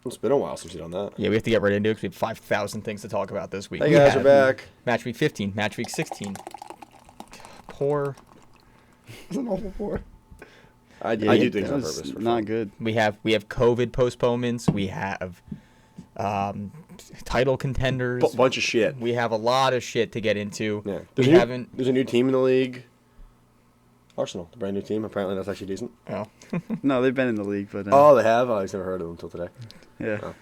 It's been a while since you've done that. Yeah, we have to get right into it because we have 5,000 things to talk about this week. Hey guys, we're back. Match week 15, match week 16. Poor. It's an awful poor. I do things on purpose. Not good. We have COVID postponements. We have title contenders. Bunch of shit. We have a lot of shit to get into. Yeah. There's a new team in the league. Arsenal, the brand new team. Apparently that's actually decent. Oh. No, they've been in the league, but oh, they have. I've never heard of them until today. Yeah. Oh.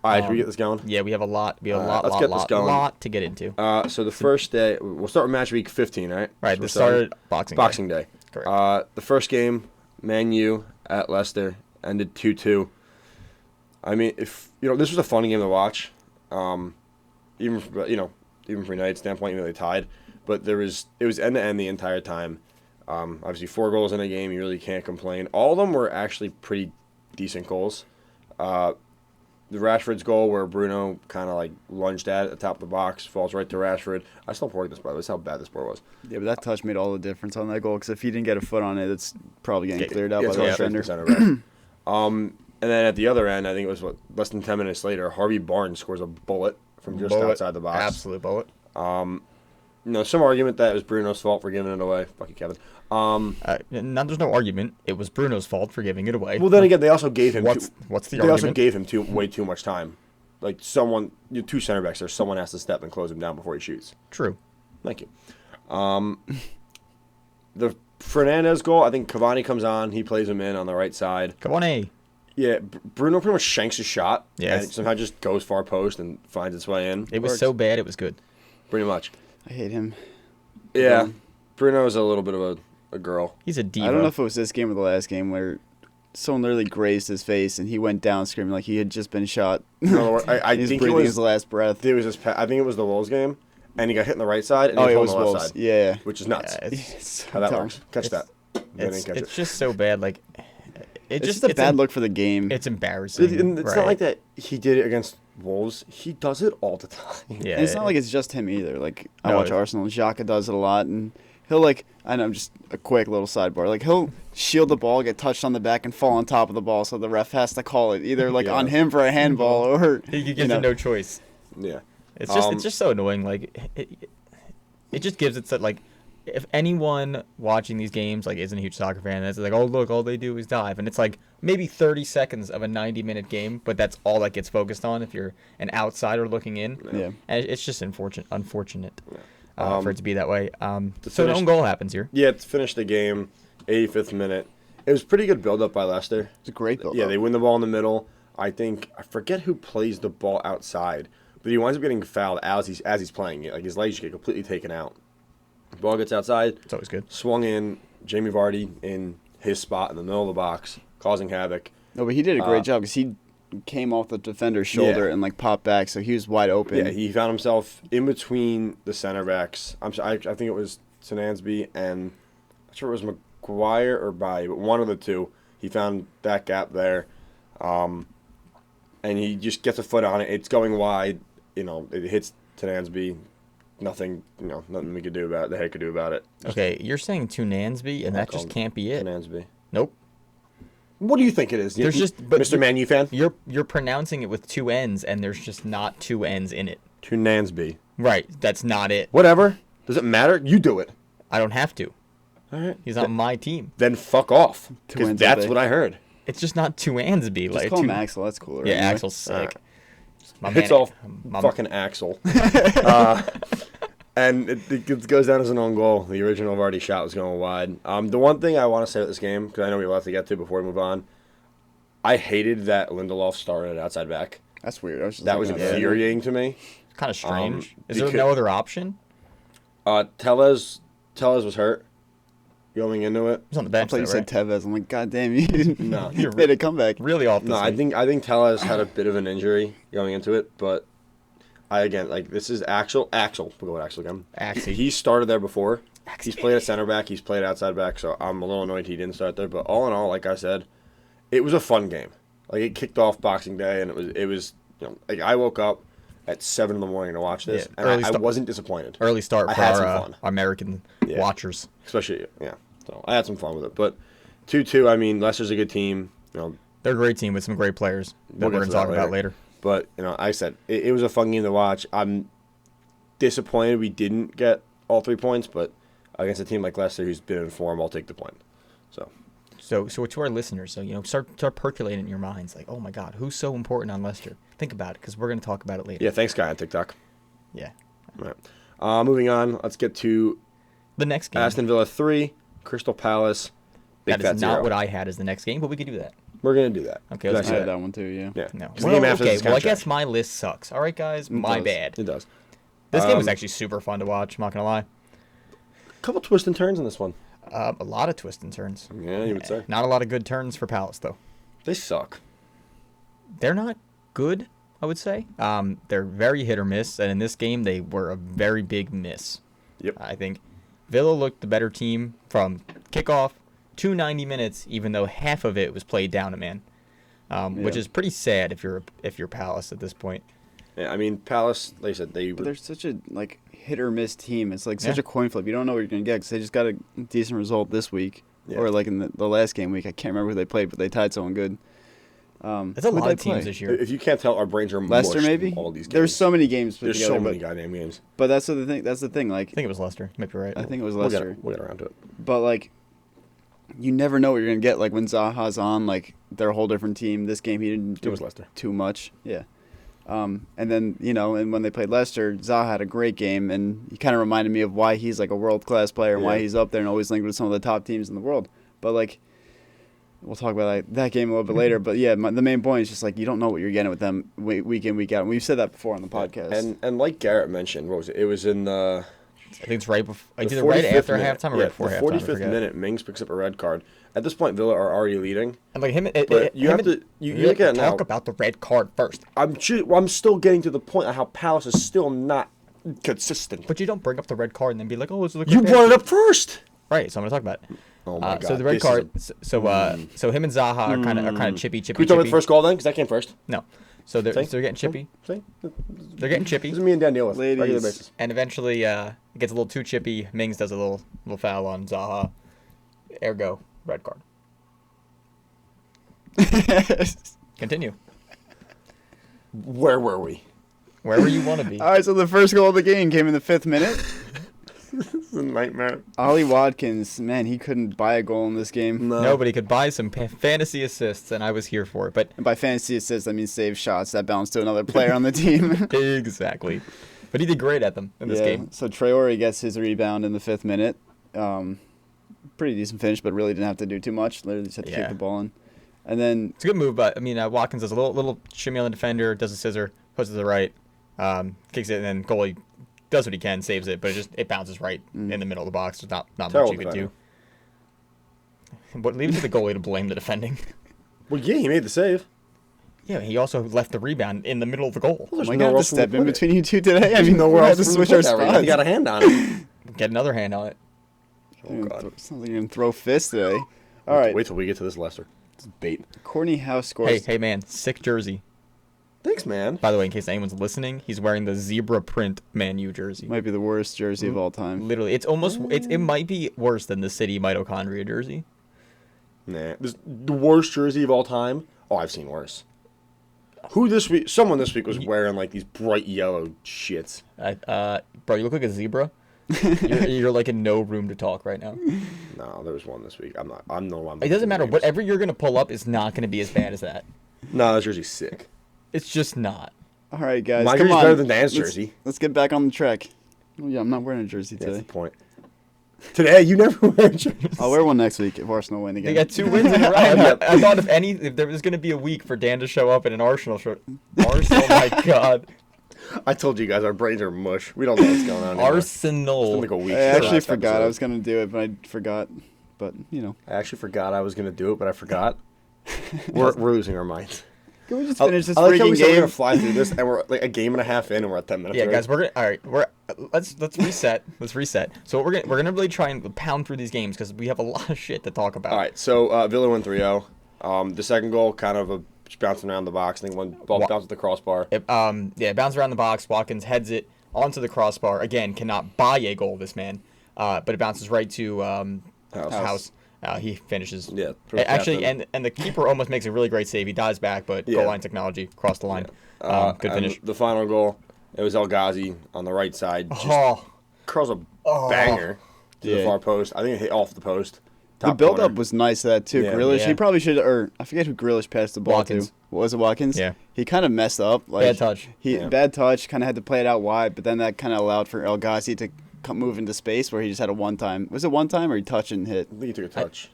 All right, should we get this going? Yeah, we have a lot. Let's get this going. Lot to get into. So the first day, we'll start with match week 15, right? Right. This started Boxing Day. Correct. The first game, Man U at Leicester, ended 2-2. I mean, if this was a fun game to watch, even from United's standpoint, even though they tied, but it was end to end the entire time. Obviously, 4 goals in a game, you really can't complain. All of them were actually pretty decent goals. The Rashford's goal where Bruno kind of lunged at the top of the box, falls right to Rashford. I still don't this, by the way. That's how bad this board was. Yeah, but that touch made all the difference on that goal, because if he didn't get a foot on it, it's probably getting cleared out by the defender. And then at the other end, I think it was less than 10 minutes later, Harvey Barnes scores a bullet from just outside the box. Absolute bullet. Some argument that it was Bruno's fault for giving it away. Fuck you, Kevin. There's no argument. It was Bruno's fault for giving it away. Well, then again, they also gave him. What's the argument? They also gave him way too much time. Like two center backs there. Someone has to step and close him down before he shoots. True. Thank you. The Fernandez goal, I think Cavani comes on. He plays him in on the right side. Cavani. Yeah, Bruno pretty much shanks his shot. Yes. And it somehow just goes far post and finds its way in. It was so bad, it was good. Pretty much. I hate him. Yeah. Bruno is a little bit of a girl. He's a diva. I don't know if it was this game or the last game where someone literally grazed his face and he went down screaming like he had just been shot. No, I He's think breathing it was his last breath. I think it was the Wolves game, and he got hit in the right side, and he it was was on the left Wolves. side. Yeah. Which is nuts. Yeah, It's so how that dumb. works. Catch that. It's just so bad. It's just a bad look for the game. It's embarrassing. It's not like that he did it against Wolves. He does it all the time. Yeah. And it's not like it's just him either. I watch Arsenal, and Xhaka does it a lot, and he'll I know, just a quick little sidebar. He'll shield the ball, get touched on the back, and fall on top of the ball, so the ref has to call it either on him for a handball or he gives it no choice. Yeah, it's just so annoying. It just gives it if anyone watching these games isn't a huge soccer fan, it's oh look, all they do is dive, and it's maybe 30 seconds of a 90-minute game, but that's all that gets focused on if you're an outsider looking in. Yeah, and it's just unfortunate. Yeah. For it to be that way. So an own goal happens here. Yeah, to finish the game, 85th minute. It was pretty good build-up by Leicester. It's a great build-up. Yeah, they win the ball in the middle. I forget who plays the ball outside, but he winds up getting fouled as he's playing it. His legs get completely taken out. The ball gets outside. It's always good. Swung in. Jamie Vardy in his spot in the middle of the box, causing havoc. No, but he did a great job because he came off the defender's shoulder and popped back, so he was wide open. Yeah, he found himself in between the center backs. I think it was Sanansby and I'm not sure it was McGuire or Bailly, but one of the two. He found that gap there, and he just gets a foot on it. It's going wide. It hits Sanansby. Nothing we could do about it. The heck could do about it. Okay, you're saying Tunansby, and that just can't be it. Sanansby. Nope. What do you think it is? There's Mr. Man U fan? You're pronouncing it with 2 N's, and there's just not 2 N's in it. Tunansby. Right, that's not it. Whatever. Does it matter? You do it. I don't have to. All right. He's on my team. Then fuck off. Because that's what I heard. It's just not Tunansby. Just call him Axel. That's cooler. Yeah, anyway. Axel's sick. It's all fucking Axel. And it goes down as an own goal. The original Vardy shot was going wide. The one thing I want to say about this game, because I know we have to get to before we move on, I hated that Lindelof started at outside back. That's weird. That was infuriating to me. Kind of strange. Is there no other option? Tellez was hurt going into it. He's on the bench. I thought you said Tevez. I'm like, God damn, you No. you made a comeback. Really off this No, week. I think Tellez had a bit of an injury going into it, but this is Axel. We'll go with Axel again. Axie. He started there before. He's played at center back. He's played outside back, so I'm a little annoyed he didn't start there. But all in all, like I said, it was a fun game. It kicked off Boxing Day, and it was I woke up at 7 in the morning to watch this, and I wasn't disappointed. Early start for our American watchers. Especially, yeah. So I had some fun with it. But 2-2, I mean, Leicester's a good team. They're a great team with some great players that we're going to talk about later. But, I said, it was a fun game to watch. I'm disappointed we didn't get all 3 points, but against a team like Leicester who's been in form, I'll take the point. So to our listeners, start percolating in your minds, like, oh my God, who's so important on Leicester? Think about it, because we're going to talk about it later. Yeah, thanks, guy on TikTok. Yeah. All right. Moving on, let's get to the next game. Aston Villa 3, Crystal Palace. That is not what I had as the next game, but we could do that. We're going to do that. Okay, I had that one too, yeah. Yeah. No. I guess my list sucks. All right, guys, my bad. It does. This game was actually super fun to watch, I'm not going to lie. A couple twists and turns in this one. A lot of twists and turns. Yeah, you would say. Not a lot of good turns for Palace, though. They suck. They're not good, I would say. They're very hit or miss, and in this game, they were a very big miss. Yep. I think Villa looked the better team from kickoff to 90 minutes, even though half of it was played down a man, which is pretty sad if you're Palace at this point. Yeah, I mean, Palace, like I said, they're such a hit or miss team. It's like such a coin flip. You don't know what you're going to get because they just got a decent result this week. Yeah. Or like in the last game week. I can't remember who they played, but they tied someone good. There's a lot of teams this year. If you can't tell, our brains are Leicester, maybe? All these games. There's so many games put There's together. So many goddamn games. But that's the thing. That's the thing. Like, I think it was Leicester. You might be right. I think it was Leicester. We'll get around to it. But like, you never know what you're going to get. Like when Zaha's on, like they're a whole different team. This game he didn't do Leicester. Too much. Yeah. And then, and when they played Leicester, Zaha had a great game, and he kind of reminded me of why he's like a world-class player and why he's up there and always linked with some of the top teams in the world. But, like, we'll talk about that game a little bit later. But, yeah, the main point is just, like, you don't know what you're getting with them week in, week out. And we've said that before on the podcast. And like Garrett mentioned, what was it? It was in the... I think it's right before, either right after halftime or right before halftime. The 45th minute, Mings picks up a red card. At this point, Villa are already leading. And like him, you have to talk about the red card first. I'm still getting to the point of how Palace is still not consistent. But you don't bring up the red card and then be like, oh, it's the you brought it up first. Right, so I'm gonna talk about it. Oh my god! So the red card. So him and Zaha are kind of chippy. Can we talk about the first goal then? Because that came first. No. So they're getting chippy. They're getting chippy. This is me and Dan deal with Ladies. regular basis. And eventually, it gets a little too chippy. Mings does a little foul on Zaha. Ergo, red card. Continue. Where were we? Wherever you want to be. All right, so the first goal of the game came in the 5th minute. This is a nightmare. Ollie Watkins, man, he couldn't buy a goal in this game. No. Nobody could buy some fantasy assists, and I was here for it. But And by fantasy assists, I mean save shots that bounce to another player on the team. Exactly. But he did great at them in this game. So Traore gets his rebound in the 5th minute. Pretty decent finish, but really didn't have to do too much. Literally just had to kick the ball in. And then it's a good move, but I mean, Watkins does a little shimmy on the defender, does a scissor, puts it to the right, kicks it, and then goalie does what he can, saves it, but it bounces right in the middle of the box. There's not much you could do. But leave it to the goalie to blame the defending. Well, yeah, he made the save. Yeah, he also left the rebound in the middle of the goal. Am I going to have to step in between you two today? I mean, nowhere else to switch our spots. You got a hand on it. Get another hand on it. Oh, God. Sounds like you're going to throw fists today. All right. Wait till we get to this Leicester. It's bait. Courtney House scores. Hey, man, sick jersey. Thanks, man. By the way, in case anyone's listening, he's wearing the zebra print Man U jersey. Might be the worst jersey of all time. Literally, it might be worse than the City mitochondria jersey. Nah, the worst jersey of all time. Oh, I've seen worse. Who this week? Someone this week was wearing like these bright yellow shits. Bro, you look like a zebra. you're like in no room to talk right now. No, there was one this week. I'm no one. It doesn't matter. Whatever you're gonna pull up is not gonna be as bad as that. No, that jersey's sick. It's just not. All right, guys. My come jersey's on. better than Dan's jersey. Let's get back on the track. Oh, yeah, I'm not wearing a jersey today. That's the point. Today, you never wear a jersey. I'll wear one next week if Arsenal win again. They got 2 wins in a row. I thought if there was going to be a week for Dan to show up in an Arsenal shirt. Arsenal, oh my God. I told you guys, our brains are mush. We don't know what's going on anymore. Arsenal. It's been like a week. I actually forgot I was going to do it, but I forgot. But, I actually forgot I was going to do it, but I forgot. We're losing our minds. Can we just finish this I like how freaking we said game? we're gonna fly through this, and we're like a game and a half in, and we're at 10 minutes. Yeah, already. guys, let's reset. Let's reset. So we're gonna really try and pound through these games because we have a lot of shit to talk about. All right, so Villa win 3-0. The second goal kind of just bouncing around the box. I think one ball bounced at the crossbar. It bounced around the box. Watkins heads it onto the crossbar. Again, cannot buy a goal, this man. But it bounces right to House. He finishes. Yeah. Actually, and the keeper almost makes a really great save. He dives back, but goal line technology, cross the line. Yeah. Good finish. The final goal, it was El Ghazi on the right side. Just curls a banger to the far post. I think it hit off the post. The build-up was nice to that, too. Yeah. Grealish, he probably should have, I forget who Grealish passed the ball Watkins. to. Was it Watkins? Yeah. He kind of messed up. Bad touch. Bad touch, kind of had to play it out wide, but then that kind of allowed for El Ghazi to move into space where he just had a one-time. Was it one time or he touched and hit? I think he took a touch.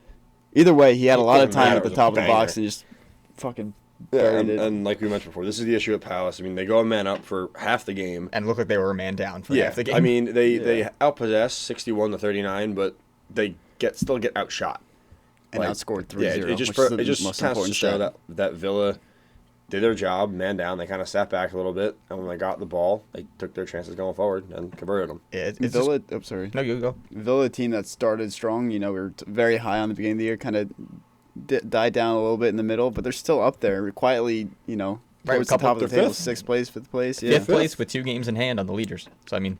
Either way, he had a lot of time at the It was a top of the box banger. and just fucking buried it. And like we mentioned before, this is the issue at Palace. I mean, they go a man up for half the game. And looked like they were a man down for half the game. I mean, they outpossess 61-39, but they still get outshot. And outscored 3-0. Yeah, it just kind of show that Villa did their job, man down. They kind of sat back a little bit, and when they got the ball, they took their chances going forward and converted them. Yeah, it's Villa. just, sorry. No, you go. Villa, team that started strong. We were very high on the beginning of the year, kind of died down a little bit in the middle, but they're still up there quietly. Towards the top of the table, 6th place, 5th place. Yeah, 5th place with 2 games in hand on the leaders. So I mean,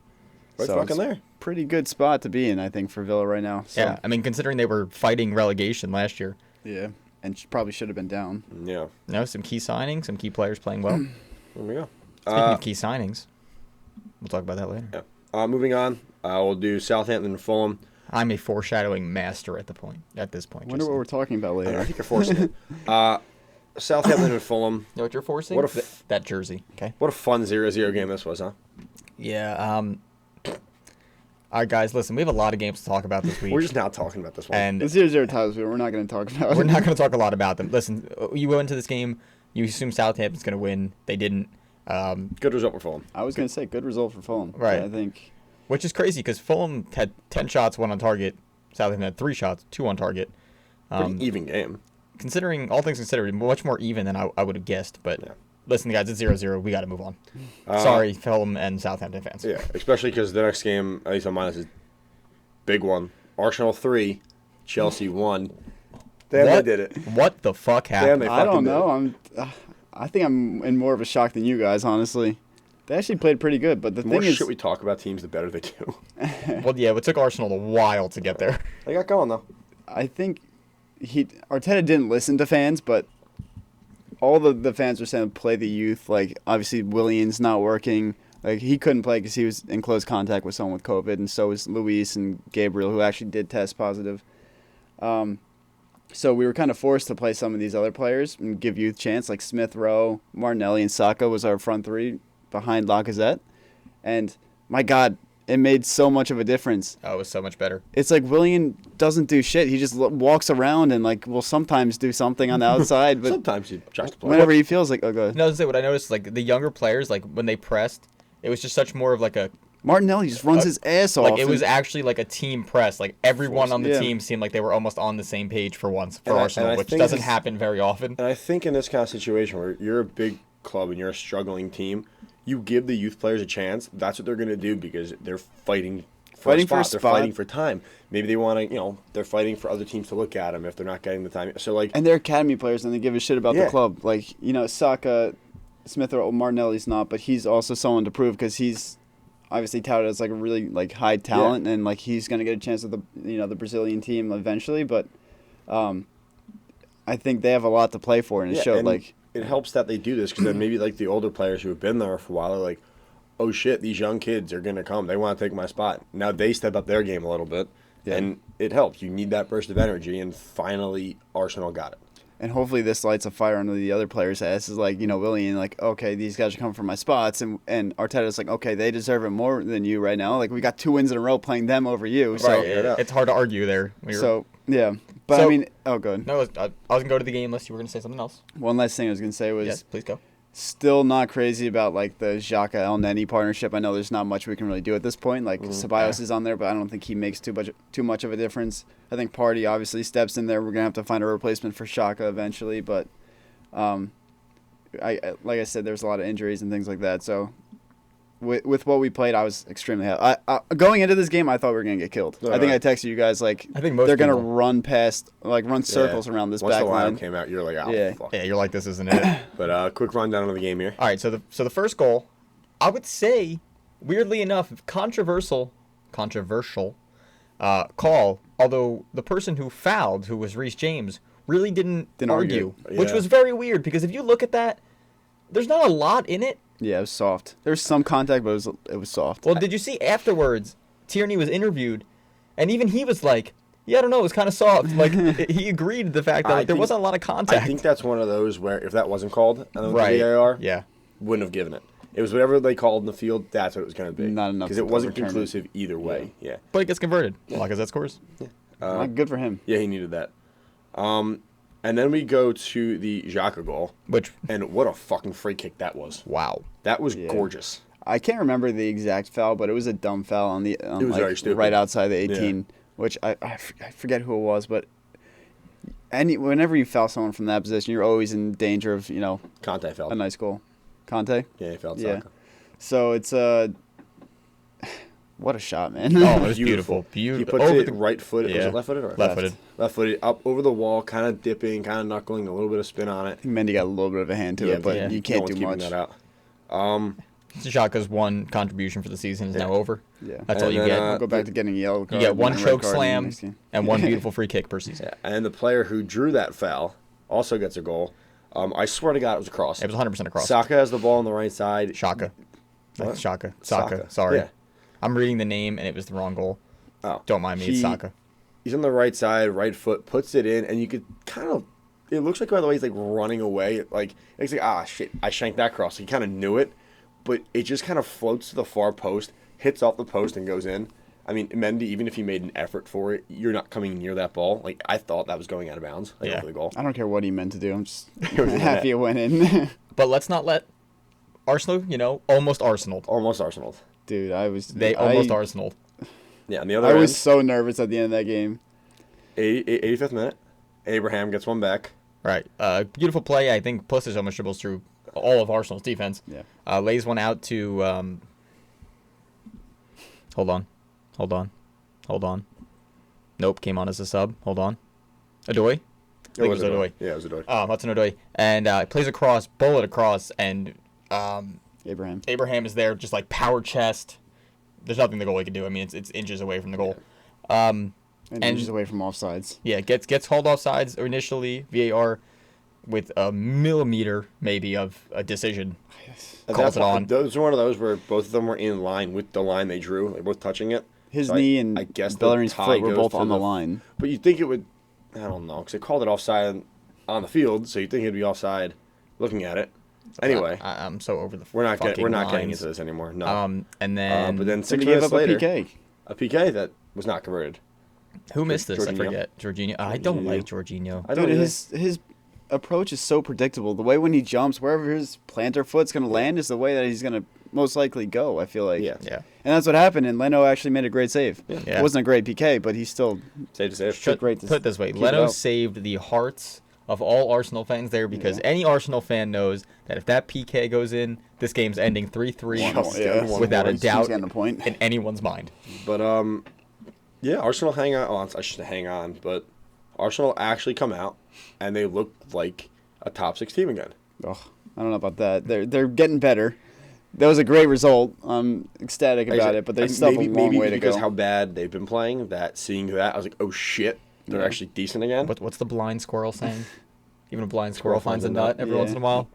Right fucking there. Pretty good spot to be in, I think, for Villa right now. So. Yeah, I mean, considering they were fighting relegation last year. Yeah, and probably should have been down. Yeah. Some key signings, some key players playing well. There we go. Speaking of key signings, we'll talk about that later. Yeah. Moving on, we'll do Southampton and Fulham. I'm a foreshadowing master at this point. I wonder what we're talking about later. I think you're forcing it. Southampton and Fulham. You know what you're forcing? That jersey. Okay. What a fun 0-0 game this was, huh? Yeah. All right, guys, listen, we have a lot of games to talk about this week. We're just not talking about this one. And the 0-0 ties, we're not going to talk about it. We're not going to talk a lot about them. Listen, you go into this game, you assume Southampton's going to win. They didn't. Good result for Fulham. I was going to say, good result for Fulham. Right. I think. Which is crazy because Fulham had 10 shots, 1 on target. Southampton had 3 shots, 2 on target. Pretty even game. Considering, all things considered, much more even than I would have guessed. But listen, guys, it's 0-0. We got to move on. Sorry, Fulham and Southampton fans. Yeah, especially because the next game, at least on mine, is a big one. Arsenal 3, Chelsea 1. Damn, they did it. What the fuck happened? Damn, I don't know. I think I'm in more of a shock than you guys, honestly. They actually played pretty good, but the more thing is, shit we talk about teams, the better they do. Well, yeah, it took Arsenal a while to get there. They got going though. I think Arteta didn't listen to fans, but all the fans were saying play the youth. Like obviously Willian's not working. Like he couldn't play because he was in close contact with someone with COVID, and so was Luis and Gabriel, who actually did test positive. So we were kind of forced to play some of these other players and give youth chance, like Smith Rowe, Martinelli, and Saka was our front 3 behind Lacazette. And my God, it made so much of a difference. Oh, it was so much better. It's like Willian doesn't do shit. He just walks around and will sometimes do something on the outside, but sometimes he tries to play. Whenever he feels like, oh, good. No, I was gonna say what I noticed, like the younger players, like when they pressed, it was just such more of like a Martinelli just runs his ass off. Like it was actually like a team press. Like everyone on the team seemed like they were almost on the same page for once for Arsenal, which doesn't happen very often. And I think in this kind of situation where you're a big club and you're a struggling team, you give the youth players a chance. That's what they're going to do because they're fighting for a spot. They're fighting for time. Maybe they want to, they're fighting for other teams to look at them if they're not getting the time. So and they're academy players and they give a shit about the club. Like, Saka, Smith or Martinelli's not, but he's also someone to prove because he's obviously touted as like a really high talent and he's going to get a chance with the Brazilian team eventually, but I think they have a lot to play for and it showed it helps that they do this because then maybe the older players who have been there for a while are like, oh shit, these young kids are going to come. They want to take my spot. Now they step up their game a little bit and it helps. You need that burst of energy and finally Arsenal got it. And hopefully this lights a fire under the other players' asses, Willian, okay, these guys are coming for my spots, and Arteta's like, okay, they deserve it more than you right now. Like, we got 2 wins in a row playing them over you. So, right, it's hard to argue there. So, yeah. But, I mean, oh, good. No, I was going to go to the game unless you were going to say something else. One last thing I was going to say was... Yes, please go. Still not crazy about, the Xhaka El Neni partnership. I know there's not much we can really do at this point. Ceballos is on there, but I don't think he makes too much of a difference. I think Partey obviously steps in there. We're going to have to find a replacement for Xhaka eventually, but like I said, there's a lot of injuries and things like that. So with what we played, I was extremely happy. Going into this game, I thought we were going to get killed. I think I texted you guys, I think they're going to run past, run circles around this back line. Once the lineup came out, you're like, oh, fuck. Yeah, you're like, this isn't it. But quick rundown of the game here. All right, so the first goal, I would say, weirdly enough, controversial, call. Although the person who fouled, who was Reece James, really didn't argue, Yeah. which was very weird because if you look at that, there's not a lot in it. Yeah, it was soft. There was some contact, but it was soft. Well, did you see afterwards? Tierney was interviewed, and even he was like, "Yeah, I don't know, it was kind of soft." Like he agreed to the fact that there wasn't a lot of contact. I think that's one of those where if that wasn't called and then Right. the VAR, Yeah. wouldn't have given it. It was whatever they called in the field. That's what it was going to be. Not enough because to it wasn't overturn it. conclusive either way. Yeah. But it gets converted. Lacazette scores. Not good for him. Yeah, he needed that. And then we go to the Xhaka goal, Which, and what a fucking free kick that was. wow. That was Yeah. gorgeous. I can't remember the exact foul, but it was a dumb foul on the It was very stupid. right outside the 18, which I forget who it was, but whenever you foul someone from that position, you're always in danger of Conte fell. a nice goal. Conte. Yeah, he fell. Yeah. Xhaka. So it's what a shot, man. Oh, it was beautiful. He Beautiful. puts Over it the- right footed. Was Yeah. it left footed or Left-footed. Left footed up over the wall, kind of dipping, kind of knuckling, a little bit of spin on it. Mendy got a little bit of a hand to Yeah, it, but yeah. you No can't one's do keeping much. that out. Xhaka's one contribution for the season is Yeah. now over. Yeah. That's all And you then, get. We'll go back to getting a yellow You card. get one and a red choke card in the slam next game. and one beautiful free kick per season. Yeah, and the player who drew that foul also gets a goal. I swear to God, it was a cross. It was 100% across. Saka has the ball on the right side. Shaka. What? Shaka. Saka. Saka. Sorry. Yeah. I'm reading the name and it was the wrong goal. Oh, Don't mind me. It's Saka. He's on the right side, right foot, puts it in, and you could kind of. It looks like by the way he's like running away, like it's like shit, I shanked that cross. He kind of knew it, but it just kind of floats to the far post, hits off the post, and goes in. I mean, Mendy, even if he made an effort for it, you're not coming near that ball. Like I thought that was going out of bounds, like Yeah. over the goal. I don't care what he meant to do. I'm just was in the happy it went in. But let's not let Arsenal, almost Arsenal. Almost Arsenal. Dude, They almost Arsenal. Yeah, on the other I end, was so nervous at the end of that game. 85th minute, Abraham gets one back. Right. Beautiful play. I think Pulis almost dribbles through all of Arsenal's defense. Yeah. Lays one out to. Hold on. Nope. Came on as a sub. Hold on. Odoi. I think it was Odoi. Yeah, it was Odoi. Hudson Odoi. And plays across, bullet across, and Abraham is there just like power chest. There's nothing the goalie can do. I mean, it's inches away from the goal. and inches away from offsides. Yeah, gets hauled offsides initially. VAR with a millimeter maybe of a decision At calls that it point, on. Those are one of those where both of them were in line with the line they drew, like both touching it. His So knee I and guess the Bellerin's tie foot were goes both to on the line. But you'd think it would, I don't know, because they called it offside on the field, so you'd think it'd be offside looking at it. Anyway, I'm so over the. we're not getting lines. into this anymore. No. And then but then So 6 he gave minutes up later, a PK. a PK that was not converted. who missed this? I Jorginho. forget. Jorginho. I don't Jorginho. like Jorginho. I don't Dude, either. his approach is so predictable. The way when he jumps, wherever his plantar foot's going to land is the way that he's going to most likely go, I feel like. Yeah. Yeah. And that's what happened, and Leno actually made a great save. Yeah. Yeah. It wasn't a great PK, but he still... Safe to say. Put, great to put it this way, keep it Leno up. saved the hearts of all Arsenal fans there because Yeah. any Arsenal fan knows that if that PK goes in, this game's ending 3-3 Yeah. without a He's doubt getting a point. in anyone's mind. But yeah, Arsenal hang on. Oh, I shouldn't hang on, but Arsenal actually come out and they look like a top 6 team again. Ugh, I don't know about that. They're getting better. That was a great result. I'm ecstatic about it, but they still have a long way to because go. how bad they've been playing. That seeing that, I was like, oh shit, they're Yeah. actually decent again. What's the blind squirrel saying? Even a blind squirrel finds a finds a nut nut. every Yeah. once in a while.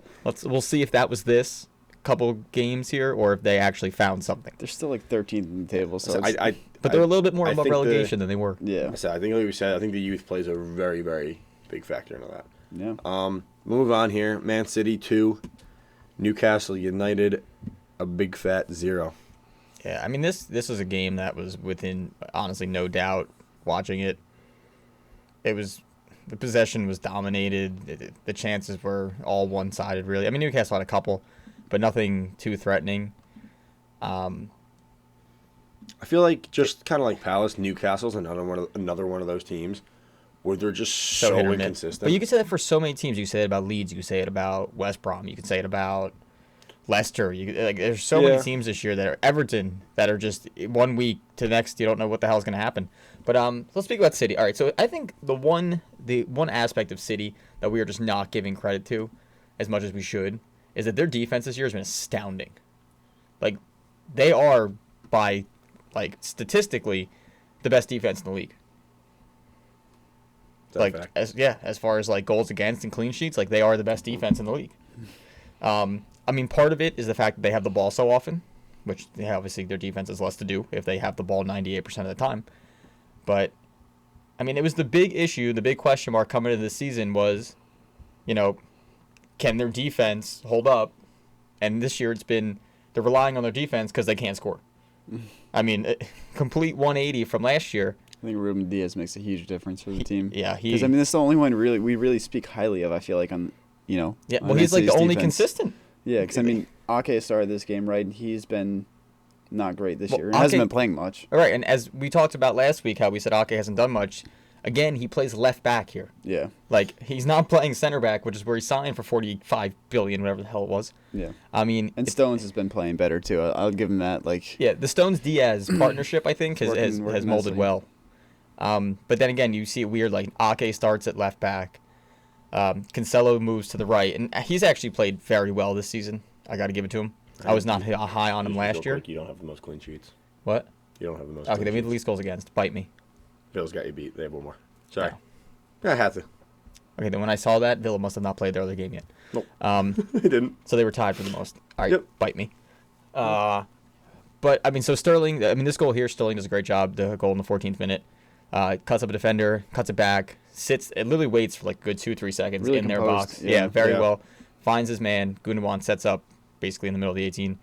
We'll see if that was this couple games here or if they actually found something. They're still like 13th in the table, so So it's- But they're a little bit more I above think relegation than they were. yeah, I think like we said, I think the youth plays a very, very big factor into that. yeah. Move on here. Man City 2, Newcastle United, a big fat 0. Yeah, I mean this was a game that was within honestly no doubt watching it. It was the possession was dominated. The chances were all one-sided really. I mean Newcastle had a couple, but nothing too threatening. I feel like just kind of like Palace, Newcastle's another one of those teams where they're just so hit or miss. inconsistent. But you could say that for so many teams. You could say it about Leeds. You could say it about West Brom. You could say it about Leicester. There's so many teams this year that are Everton that are just 1 week to the next. You don't know what the hell is going to happen. But let's speak about City. All right. So I think the one aspect of City that we are just not giving credit to as much as we should is that their defense this year has been astounding. Like they are by statistically the best defense in the league. Is that Like, a fact? as far as like goals against and clean sheets, like they are the best defense in the league. I mean, part of it is the fact that they have the ball so often, which obviously their defense is less to do if they have the ball 98% of the time. But I mean, it was the big issue, the big question mark coming into the season was, can their defense hold up? And this year they're relying on their defense because they can't score. I mean, complete 180 from last year. I think Ruben Diaz makes a huge difference for the team. Yeah, because I mean, that's the only one we really speak highly of. I feel like on. Yeah, well, he's like the only defense. consistent. Yeah, because I mean, Ake started this game, right? He's been not great this year. He Ake hasn't been playing much. All right, and as we talked about last week, how we said Ake hasn't done much. Again, he plays left back here. Yeah. Like, he's not playing center back, which is where he signed for $45 billion, whatever the hell it was. Yeah. I mean, and Stones has been playing better too. I'll give him that. Like. Yeah, the Stones-Diaz partnership, I think, has working molded nicely. well. But then again, you see it weird. Like, Ake starts at left back. Cancelo moves to the right, and he's actually played very well this season. I got to give it to him. I was not high on him last year. You don't have the most clean sheets. What? You don't have the most. Okay, clean they made the sheets. least goals against. Bite me. Bills got you beat. They have one more. Sorry. No. I had to. Okay, then when I saw that, Villa must have not played their other game yet. Nope. They didn't. So they were tied for the most. All right, Yep. Bite me. But, I mean, so Sterling, this goal here, Sterling does a great job. The goal in the 14th minute. Cuts up a defender, cuts it back, sits, it literally waits for like a good 2-3 seconds Really in their composed, box. yeah. Very Yeah. well. Finds his man. Gundogan sets up basically in the middle of the 18.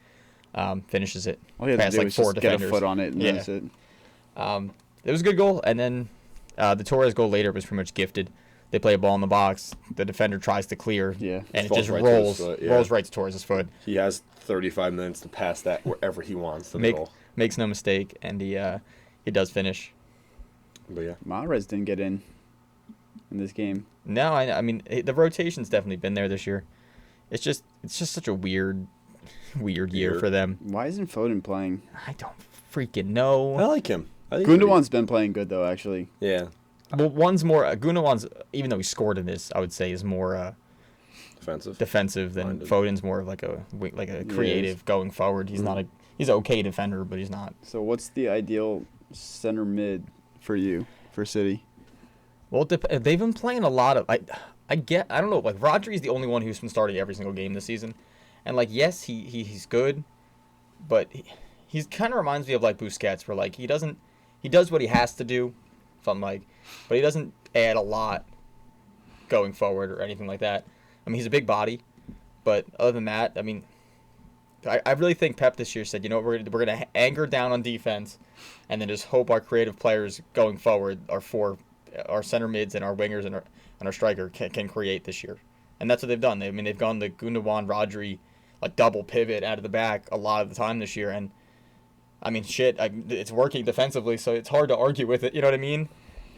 Finishes it. All he had to Past do like was 4 just defenders. get a foot on it, and Yeah. that's it. It was a good goal, and then the Torres goal later was pretty much gifted. They play a ball in the box. The defender tries to clear, Yeah. and it Falls just right to his rolls foot, yeah. rolls right to Torres' foot. He has 35 minutes to pass that wherever he wants to the Make, goal. makes no mistake, and he does finish. But yeah. Mahrez didn't get in this game. No, I mean the rotation's definitely been there this year. It's just such a weird year for them. Why isn't Foden playing? I don't freaking know. I like him. I think Gundogan's been playing good though, actually. Yeah. Well, one's more Gundogan's, even though he scored in this, I would say is more Defensive. than Minded. Foden's more of like a creative going forward. He's not he's an okay defender, but he's not. So what's the ideal center mid for you for City? Well, they've been playing a lot of I don't know, like Rodri's the only one who's been starting every single game this season, and like yes he's good, but he's kind of reminds me of like Busquets, where like he does what he has to do, but he doesn't add a lot going forward or anything like that. I mean, he's a big body, but other than that, I mean, I really think Pep this year said, you know what, we're gonna anchor down on defense, and then just hope our creative players going forward, our center mids and our wingers and our striker can create this year, and that's what they've done. They've gone the Gundogan Rodri like double pivot out of the back a lot of the time this year, and I mean it's working defensively, so it's hard to argue with it. You know what I mean?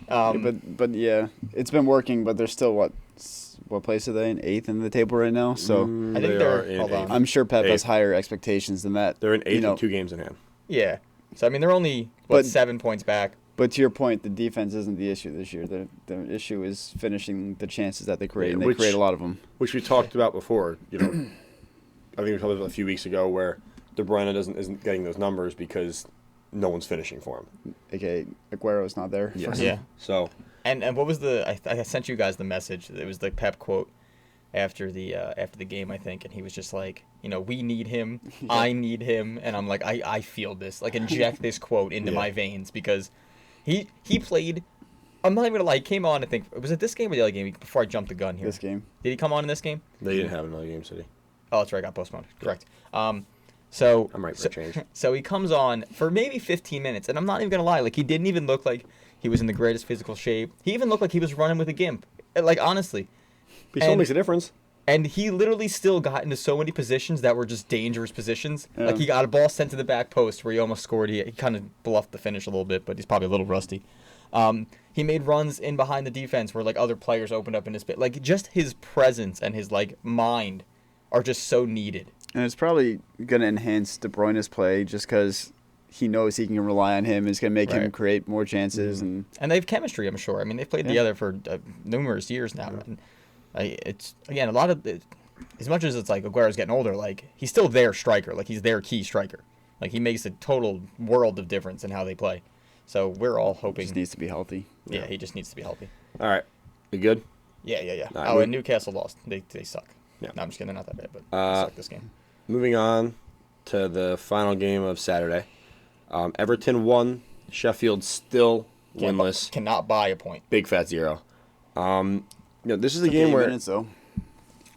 But yeah, it's been working. But they're still what place are they in? 8th in the table right now. So I think are they're in hold on. eighth. I'm sure Pep has Eighth. higher expectations than that. They're in 8th you know. with 2 games in hand. Yeah. So I mean they're only But- 7 points back. But to your point, the defense isn't the issue this year. The issue is finishing the chances that they create, Yeah, and they which- create a lot of them. Which we talked about before. I think we talked about a few weeks ago where De Bruyne isn't getting those numbers because no one's finishing for him. AKA Aguero's not there. for Yes. him. Yeah. So And what was I sent you guys the message. It was the Pep quote after the game, I think, and he was just like, we need him. Yeah. I need him, and I'm like, I feel this. Like, inject this quote into Yeah. my veins because he played. I'm not even gonna lie. He came on. I think was it this game or the other game before I jumped the gun here. This game. Did he come on in this game? they didn't have another game, City. Oh, that's right. Got postponed. Correct. So I'm right for a change. So he comes on for maybe 15 minutes, and I'm not even gonna lie. Like he didn't even look like he was in the greatest physical shape. He even looked like he was running with a gimp. Like honestly. He still And- makes a difference. And he literally still got into so many positions that were just dangerous positions. Yeah. Like he got a ball sent to the back post where he almost scored. He kind of bluffed the finish a little bit, but he's probably a little rusty. He made runs in behind the defense where like other players opened up in his bit. Like just his presence and his like mind are just so needed. And it's probably going to enhance De Bruyne's play just because he knows he can rely on him. It's going to make him Right. create more chances. And And they have chemistry, I'm sure. I mean, they've played Yeah. together for numerous years now. And it's again a lot of as much as it's like Aguero's getting older, like he's still their striker. Like he's their key striker. Like he makes a total world of difference in how they play. So we're all hoping. Just needs to be healthy. Yeah, he just needs to be healthy. All right. You good? Yeah. All right, And Newcastle lost. They suck. Yeah. No, I'm just kidding. They're not that bad, but they suck this game. Moving on to the final game of Saturday. Everton won. Sheffield still winless. Cannot buy a point. Big fat 0. This is a game where minutes, though.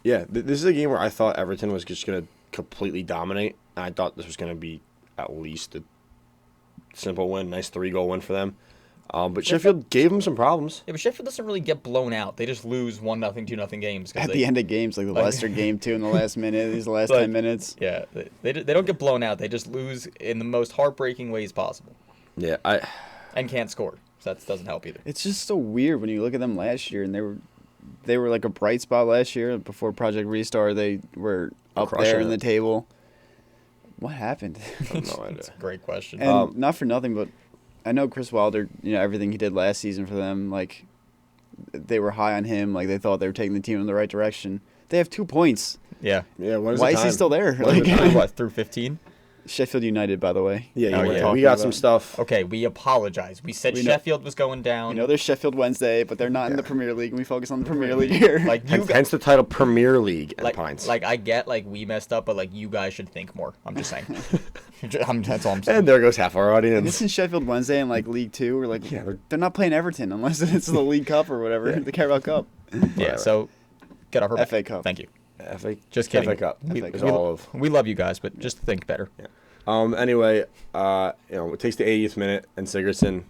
this is a game where I thought Everton was just going to completely dominate. And I thought this was going to be at least a simple win, nice 3-goal win for them. But Sheffield gave them some problems. Yeah, but Sheffield doesn't really get blown out. They just lose 1-0, 2-0 games. At the end of games, like the Leicester game, too, in the last minute, these last 10 minutes. Yeah, they don't get blown out. They just lose in the most heartbreaking ways possible. Yeah, And can't score. So that doesn't help either. It's just so weird when you look at them last year, and they were like a bright spot last year. Before Project Restart, they were up there in the table. What happened? I have no idea. That's a great question. And not for nothing, but I know Chris Wilder, everything he did last season for them, like, they were high on him. Like, they thought they were taking the team in the right direction. They have 2 points. Yeah. Why is he still there? What, through 15? Sheffield United, by the way. Yeah, we got some stuff. Okay, we apologize. We said Sheffield was going down. There's Sheffield Wednesday, but they're not in the Premier League, and we focus on the Premier League here. Like Hence the title Premier League at Pints. Like, I get, like, we messed up, but, like, you guys should think more. I'm just saying. That's all I'm saying. And there goes half our audience. This is Sheffield Wednesday in, like, League 2, or, like, they're not playing Everton unless it's the League Cup or whatever, the Carabao Cup. Yeah, so get off her back. FA Cup. Thank you. Just kidding. FA Cup. We love you guys, but just think better. Yeah. Anyway, it takes the 80th minute, and Sigurdsson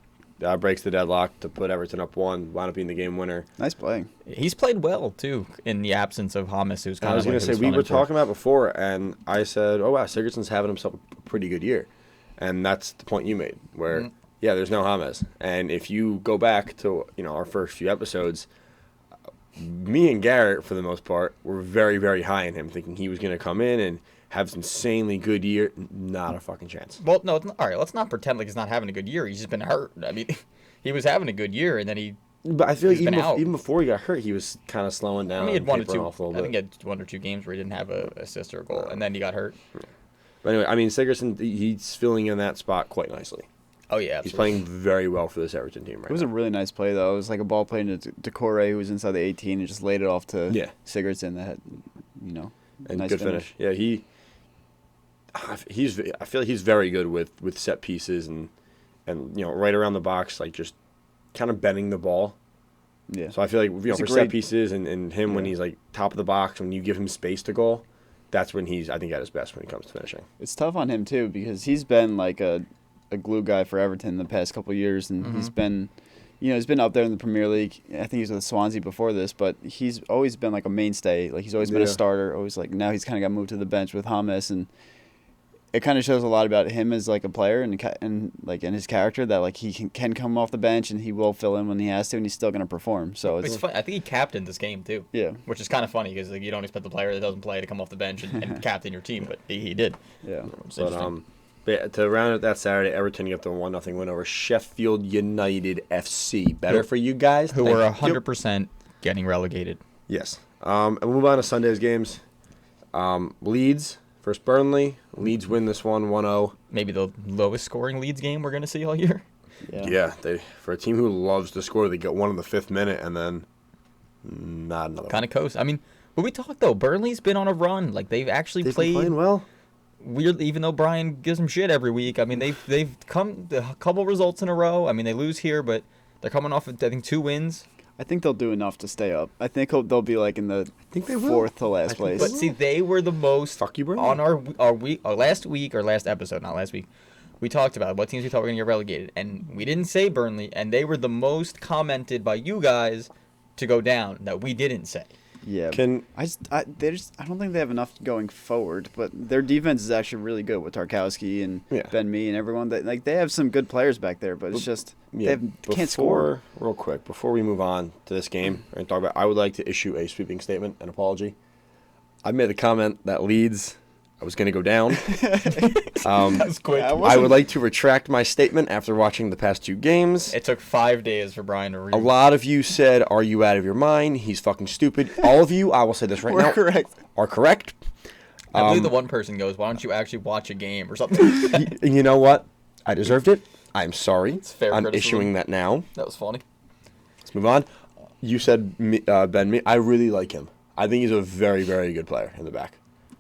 breaks the deadlock to put Everton up 1, wound up being the game winner. Nice play. He's played well, too, in the absence of Hamas, who's kind I was of going to say, we were talking about before, and I said, oh, wow, Sigurdsson's having himself a pretty good year. And that's the point you made, where, there's no James. And if you go back to, our first few episodes, me and Garrett, for the most part, were very, very high in him, thinking he was going to come in and have this insanely good year. Not a fucking chance. Well, no, all right, let's not pretend like he's not having a good year. He's just been hurt. I mean, he was having a good year, and then he... But I feel like even before he got hurt, he was kind of slowing down. I mean, he had I think he had 1 or 2 games where he didn't have an assist or a goal, and then he got hurt. But anyway, Sigurdsson, he's filling in that spot quite nicely. Oh, yeah, absolutely. He's playing very well for this Everton team right now. It was a really nice play, though. It was like a ball played to Decore, who was inside the 18, and just laid it off to Sigurdsson that had, and nice good finish. Yeah, I feel like he's very good with set pieces and right around the box, like just kind of bending the ball. Yeah. So I feel like for set pieces and him when he's like top of the box, when you give him space to goal, that's when he's, I think, at his best when it comes to finishing. It's tough on him too because he's been like a glue guy for Everton the past couple of years, and he's been, he's been up there in the Premier League. I think he was with Swansea before this, but he's always been like a mainstay. Like he's always been a starter. Always like now he's kind of got moved to the bench with James, and it kind of shows a lot about him as like a player and like in his character that like he can come off the bench and he will fill in when he has to, and he's still going to perform. So it's fun. I think he captained this game too. Yeah, which is kind of funny because like you don't expect the player that doesn't play to come off the bench and captain your team, but he did. Yeah, but to round out that Saturday, Everton get the 1-0 win over Sheffield United FC. Better for you guys, who were 100% getting relegated. Yes. And we'll move on to Sunday's games. Leeds versus Burnley. Leeds win this one 1-0. Maybe the lowest scoring Leeds game we're going to see all year. Yeah, for a team who loves to score, they get one in the 5th minute and then not another. Kind of coast. I mean, but we talked though. Burnley's been on a run. Like they've actually played playing well. Weirdly, even though Brian gives them shit every week. I mean, they've come a couple results in a row. I mean, they lose here, but they're coming off I think 2 wins. I think they'll do enough to stay up. I think they'll be like in the 4th to last place. But see, they were the most Fuck you, Burnley. on our week, last week or last episode, not last week. We talked about what teams we thought were going to get relegated, and we didn't say Burnley, and they were the most commented by you guys to go down that we didn't say. Yeah, I don't think they have enough going forward, but their defense is actually really good with Tarkowski and Ben Mee and everyone. They have some good players back there, but it's just they can't score. Real quick, before we move on to this game and talk about, I would like to issue a sweeping statement, an apology. I made the comment that Leeds, I was going to go down. That was quick. I would like to retract my statement after watching the past 2 games. It took 5 days for Brian to read. A lot of you said, "Are you out of your mind? He's fucking stupid." All of you, I will say this right now, are correct. I believe the one person goes, "Why don't you actually watch a game or something?" You know what? I deserved it. I'm sorry. fair I'm criticism. issuing that now. That was funny. Let's move on. You said Ben Mee. I really like him. I think he's a very, very good player in the back.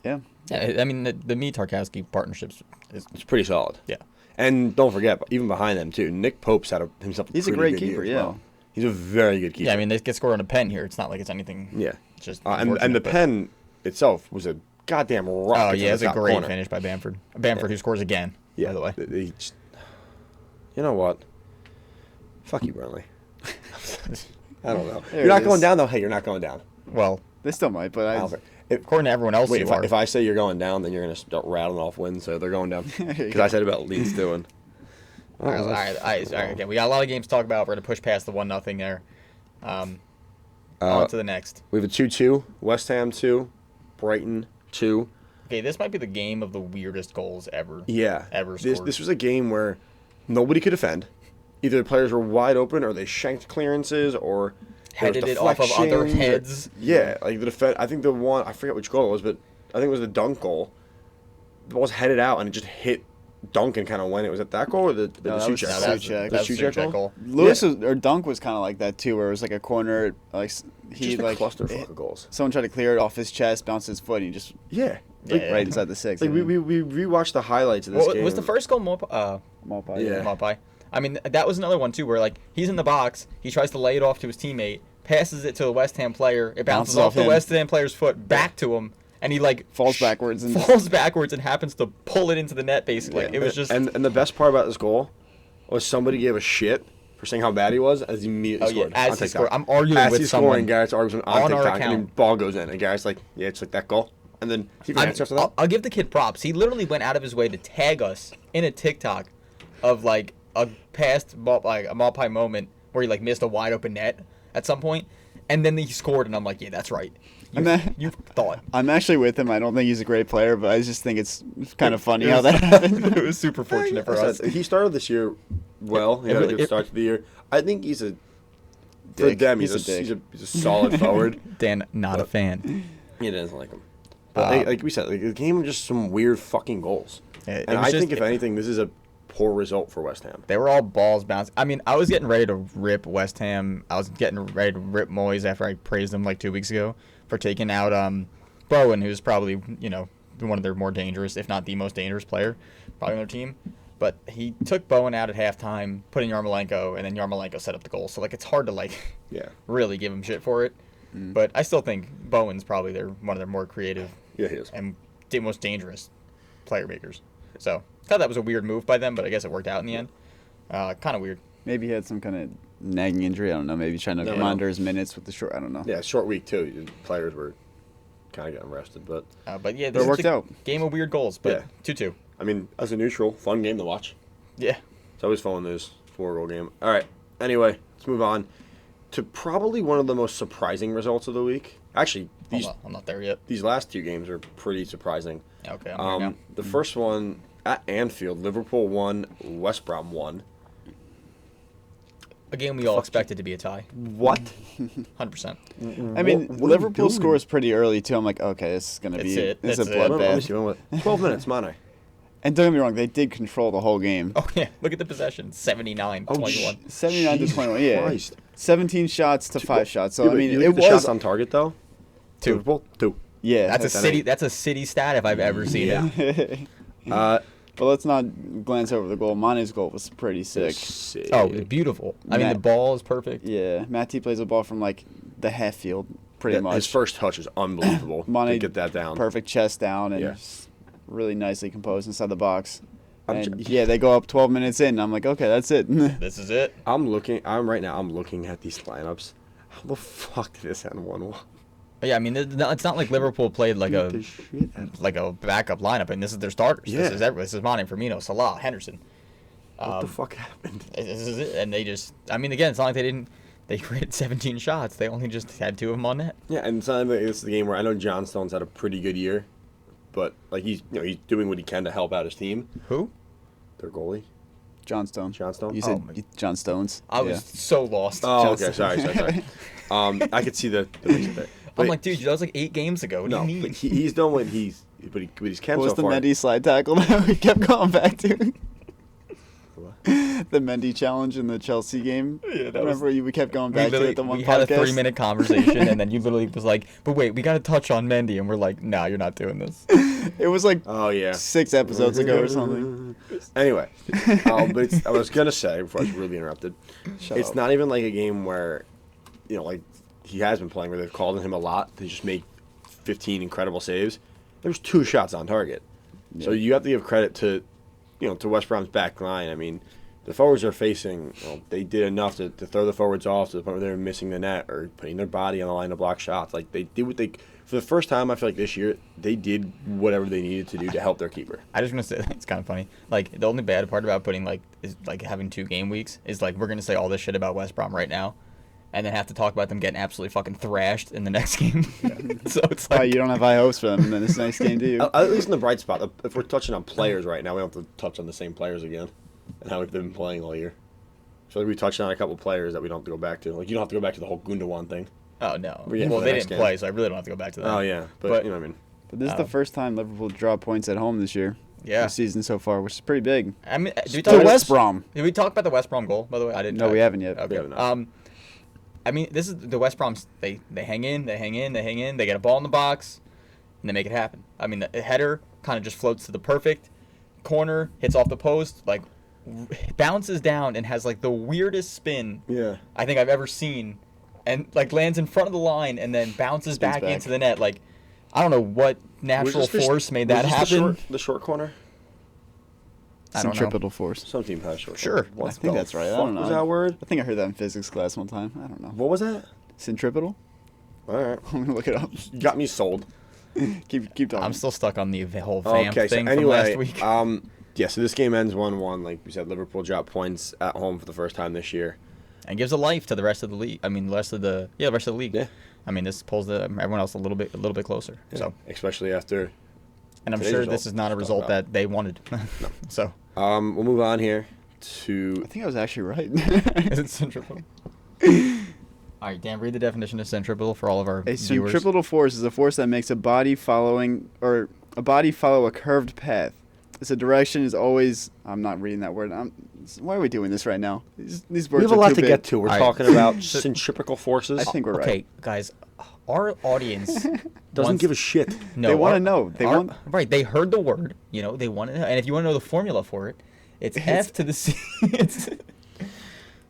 Yeah. Yeah, I mean the me Tarkowski partnerships is It's pretty solid. yeah. And don't forget, even behind them too, Nick Pope's had himself. He's a pretty great good year keeper, as yeah. well. He's a very good keeper. Yeah, I mean they get scored on a pen here. It's not like it's anything. Yeah. It's just and the unfortunate, but- pen itself was a goddamn rocket. Oh to yeah, the it's a top great corner. finish by Bamford. Bamford who scores again. Yeah. By the way. You know what? Fuck you, Burnley. I don't know. There You're not it going is. down though. Hey, you're not going down. Well, They still might, but I I. don't think- If, according to everyone else, wait, you if are. I say you're going down, then you're gonna start rattling off wins. So they're going down There you because go. I said about Leeds doing. all right. Again, we got a lot of games to talk about. We're gonna push past the 1-0 there. On to the next. We have a 2-2. West Ham 2, Brighton 2. Okay, this might be the game of the weirdest goals ever. Yeah. Ever This scored. was a game where nobody could defend. Either the players were wide open, or they shanked clearances, or there was Headed it off of other deflections, or- heads. Yeah, like the defense. I think the one, I forget which goal it was, but I think it was the dunk goal. The ball was headed out and it just hit Duncan kind of when it was at that goal or the No, that was Suchek the goal? Suchek. That's The the Suchek Suchek goal. Lewis was, or Dunk was kind of like that too, where it was like a corner, like he Just a like clusterfuck of goals. someone tried to clear it off his chest, bounced his foot, and he just Yeah. Yeah. right inside the six. Like we rewatched the highlights of this What game. was the first goal? Maupay, Yeah. Maupay. I mean, that was another one too, where like he's in the box, he tries to lay it off to his teammate, passes it to a West Ham player, it bounces Bounces off off the him. West Ham player's foot back to him, and he like falls backwards and falls backwards and happens to pull it into the net. Basically, it was just and the best part about this goal was somebody gave a shit for saying how bad he was as he immediately Oh, yeah, scored. as on he TikTok. scored. I'm arguing as with he's someone scoring, Garrett's arguing on on our TikTok, and account. the ball goes in, and Garrett's like, "Yeah, it's like that goal." And then he ran after that. I'll give the kid props. He literally went out of his way to tag us in a TikTok of like a past like a Maupay moment where he like missed a wide open net at some point, and then he scored, and I'm like, yeah, that's right. You thought. I'm actually with him. I don't think he's a great player, but I just think it's kind of funny how that happened. It was super fortunate for us. He started this year well. He had a good start to the year. I think he's a for Dick. them. He's He's a a dick. he's a solid forward. Dan, not a fan. He doesn't like him. But like we said, like, the game was just some weird fucking goals. It And was I just- think if anything, this is a poor result for West Ham. They were all balls bouncing. I mean, I was getting ready to rip West Ham. I was getting ready to rip Moyes after I praised them like 2 weeks ago for taking out Bowen, who's probably, one of their more dangerous, if not the most dangerous player, probably on their team. But he took Bowen out at halftime, put in Yarmolenko, and then Yarmolenko set up the goal. So, like, it's hard to, Yeah. really give him shit for it. But I still think Bowen's probably one of their more creative Yeah, he is. and most dangerous player makers. So, thought that was a weird move by them, but I guess it worked out in the end. Kind of weird. Maybe he had some kind of nagging injury. I don't know. Maybe trying to Never monitor know. his minutes with the short. I don't know. Yeah, short week too. Players were kind of getting rested, but But yeah, But this it is worked a out. game of weird goals, but Yeah. 2-2. I mean, as a neutral, fun game to watch. Yeah. It's always fun when there's 4-goal game. All right. Anyway, let's move on to probably one of the most surprising results of the week. Actually, I'm not there yet. these last two games are pretty surprising. Okay, I'm here now. The first one at Anfield, Liverpool won, West Brom won. A game we all expected to be a tie. What? 100%. I mean, What are you Liverpool doing? scores pretty early too. I'm like, okay, this is gonna That's be it. this is a That's it. Let me see, bloodbath. 12 minutes, Mane. And don't get me wrong, they did control the whole game. Oh, yeah. Look at the possession. 79-21. 79 to Jesus 21. Yeah, Christ. 17 shots to 5 shots. So Yeah, I but mean, you look it at the was. shots on target though. 2. Liverpool, 2. Yeah, That's a city stat if I've ever seen it. but let's not glance over the goal. Mane's goal was pretty sick. Oh, it was beautiful. I mean, the ball is perfect. Yeah, Matty plays the ball from like the half field, pretty much. His first touch is unbelievable. Mane to get that down. Perfect chest down and Yeah. just really nicely composed inside the box. I'm And ju- yeah, they go up 12 minutes in. I'm like, okay, that's it. This is it. I'm looking at these lineups. How the fuck did this end 1-1? Yeah, I mean, it's not like Liverpool played like Beat the shit out of a backup lineup, and this is their starters. Yeah. This is Mane, Firmino, Salah, Henderson. What the fuck happened? This is it. And they just, I mean, again, it's not like they created 17 shots. They only just had 2 of them on net. Yeah, and so this is the game where I know John Stones had a pretty good year, but like he's doing what he can to help out his team. Who? Their goalie, John Stone. John Stone. You Oh said my- John Stones. I was so lost. Oh, John okay. Sorry. I could see the reason there. I'm But- like, dude, that was like 8 games ago. What no, do you but mean? he's done what he's can What was so the far. Mendy slide tackle that we kept going back to? What? The Mendy challenge in the Chelsea game. Yeah, Remember we kept going back to it the one we podcast? had a 3-minute conversation, and then you literally was like, but wait, we got to touch on Mendy. And we're like, no, you're not doing this. It was like Oh yeah. 6 episodes ago or something. Anyway, but I was gonna say before I was really interrupted. Shut It's up. not even like a game where, like he has been playing where they've called on him a lot to just make 15 incredible saves. There was 2 shots on target, so you have to give credit to, to West Brom's back line. I mean, the forwards are facing. They did enough to throw the forwards off to the point where they were missing the net or putting their body on the line to block shots. Like they did what they. For the first time, I feel like this year they did whatever they needed to do to help their keeper. I just want to say it's kind of funny. Like the only bad part about putting having 2 game weeks is like we're gonna say all this shit about West Brom right now, and then have to talk about them getting absolutely fucking thrashed in the next game. So it's like You don't have high hopes for them in this next game, do you? At least in the bright spot, if we're touching on players right now, we don't have to touch on the same players again and how they've been playing all year. So we touched on a couple players that we don't have to go back to. Like you don't have to go back to the whole Gundogan thing. oh no, We're getting well to they the didn't next play, game. so I really don't have to go back to that. Oh yeah, but But- you know what I mean. But this is the first time Liverpool draw points at home this year. Yeah. This season so far, which is pretty big. I mean, did we To talk about West Brom. Did we talk about the West Brom goal? By the way, I didn't. No, we haven't yet. Okay. We haven't, no. I mean, this is the West Brom's. They hang in, they hang in, they hang in. They get a ball in the box, and they make it happen. I mean, the header kind of just floats to the perfect corner, hits off the post, like bounces down and has like the weirdest spin Yeah. I think I've ever seen, and like lands in front of the line and then bounces Spins back back. into the net. Like I don't know what natural force made that happen. The short corner. I don't know. Centripetal force. Some team has short. Sure. Corner. What I think the that's right. I fuck don't know. Was that word? I think I heard that in physics class one time. I don't know. What was that? Centripetal? All right. I'm gonna look it up. You got me sold. Keep talking. I'm still stuck on the whole vamp Okay. So thing anyway, from last week. yeah. So this game ends 1-1. Like we said, Liverpool dropped points at home for the first time this year. And gives a life to the rest of the league. I mean, the rest of the league. Yeah. I mean, this pulls everyone else a little bit closer. Yeah. So, Especially after. and I'm Today's sure result this is not a was result talked about. that they wanted. So, We'll move on here to. I think I was actually right. is it centripetal? All right, Dan, read the definition of centripetal for all of our A viewers. centripetal force is a force that makes a body follow a curved path. It's a direction is always. I'm not reading that word. Why are we doing this right now? These We words have a are lot too to big. get to. We're All right. talking about centripetal forces. I think we're right. Okay, guys, our audience Doesn't wants- give a shit. No, They wanna our- know. They our- want- Right, they heard the word. They want to know. And if you want to know the formula for it, it's F to the C. It's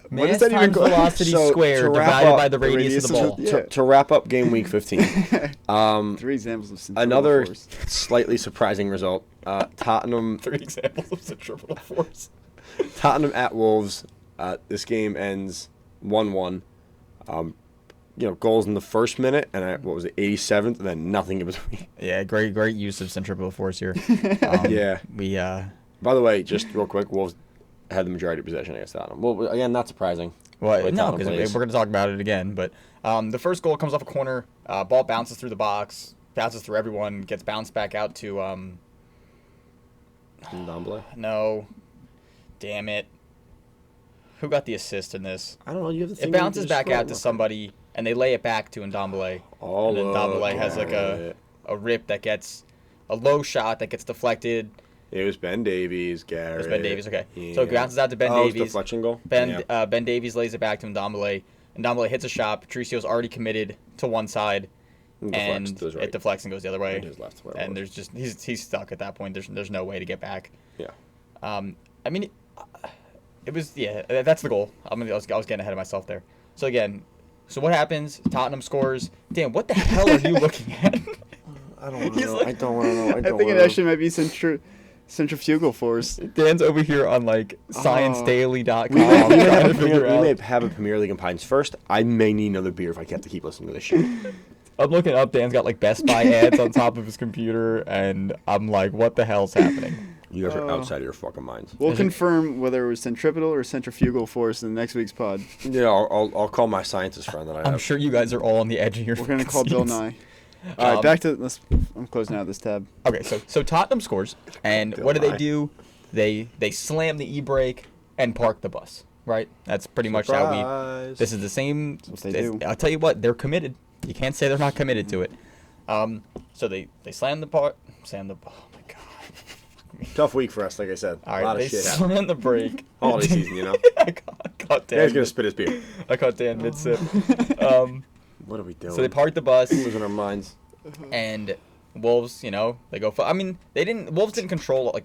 What mass does that even times go- velocity So, squared to wrap divided up by the radius of the ball. Yeah. To wrap up game week 15, 3 examples of centripetal another force. slightly surprising result. Tottenham 3 examples of centripetal force. at Wolves. This game ends 1-1. Goals in the first minute and at, 87th, and then nothing in between. Yeah, great use of centripetal force here. Yeah. We By the way, just real quick, Wolves had the majority of possession against Tottenham. Well, again, not surprising. well, The way no, Tottenham because plays. we're going to talk about it again. But the first goal comes off a corner. Ball bounces through the box, bounces through everyone, gets bounced back out to Ndombele? no, damn it. Who got the assist in this? I don't know. You have the thing It where you bounces just back scroll. out to somebody, and they lay it back to Ndombele. Oh, And then Ndombele has like a rip that gets a low shot that gets deflected. It was Ben Davies, It Garrett. was Ben Davies, okay. Yeah. So it bounces out to Ben Oh, it was Davies. deflection goal? Ben Yeah. Ben Davies lays it back to Ndombele. Ndombele hits a shot. Patricio's already committed to one side, It deflects and to his right. it deflects and goes the other way. And his left, whatever And it was. there's just he's stuck at that point. There's no way to get back. Yeah. I mean, it was that's the goal. I was getting ahead of myself there. So again, what happens? Tottenham scores. Damn, what the hell are you looking at? I don't want to He's know. like- I don't want to know. I I don't think it wanna actually might be centrifugal force. Dan's over here on like ScienceDaily.com. We may trying to figure out. have a Premier League and Pints first. I may need another beer if I have to keep listening to this shit. I'm looking up. Dan's got like Best Buy ads on top of his computer, and I'm like, what the hell's happening? You guys are Oh. outside of your fucking minds. We'll Is it- confirm whether it was centripetal or centrifugal force in next week's pod. Yeah, I'll call my scientist friend that I I'm have. sure you guys are all on the edge of your. We're gonna fucking call Bill seats. Nye. All right, back to I'm closing out this tab. Okay, so Tottenham scores, and Bill what do Nye. they do? They slam the e-brake and park the bus. Right? That's pretty much how we. Surprise. This is the same. what they do. I'll tell you what, they're committed. You can't say they're not committed to it. So they slam the part. Oh my god, Tough week for us, like I said. All A right, lot they of shit happened. slammed the break. Holiday season, you know. I caught Dan. Dan's gonna spit his beer. I caught Dan mid-sip. What are we doing? So they parked the bus, Losing our minds. and Wolves, they go. I mean, Wolves didn't control it.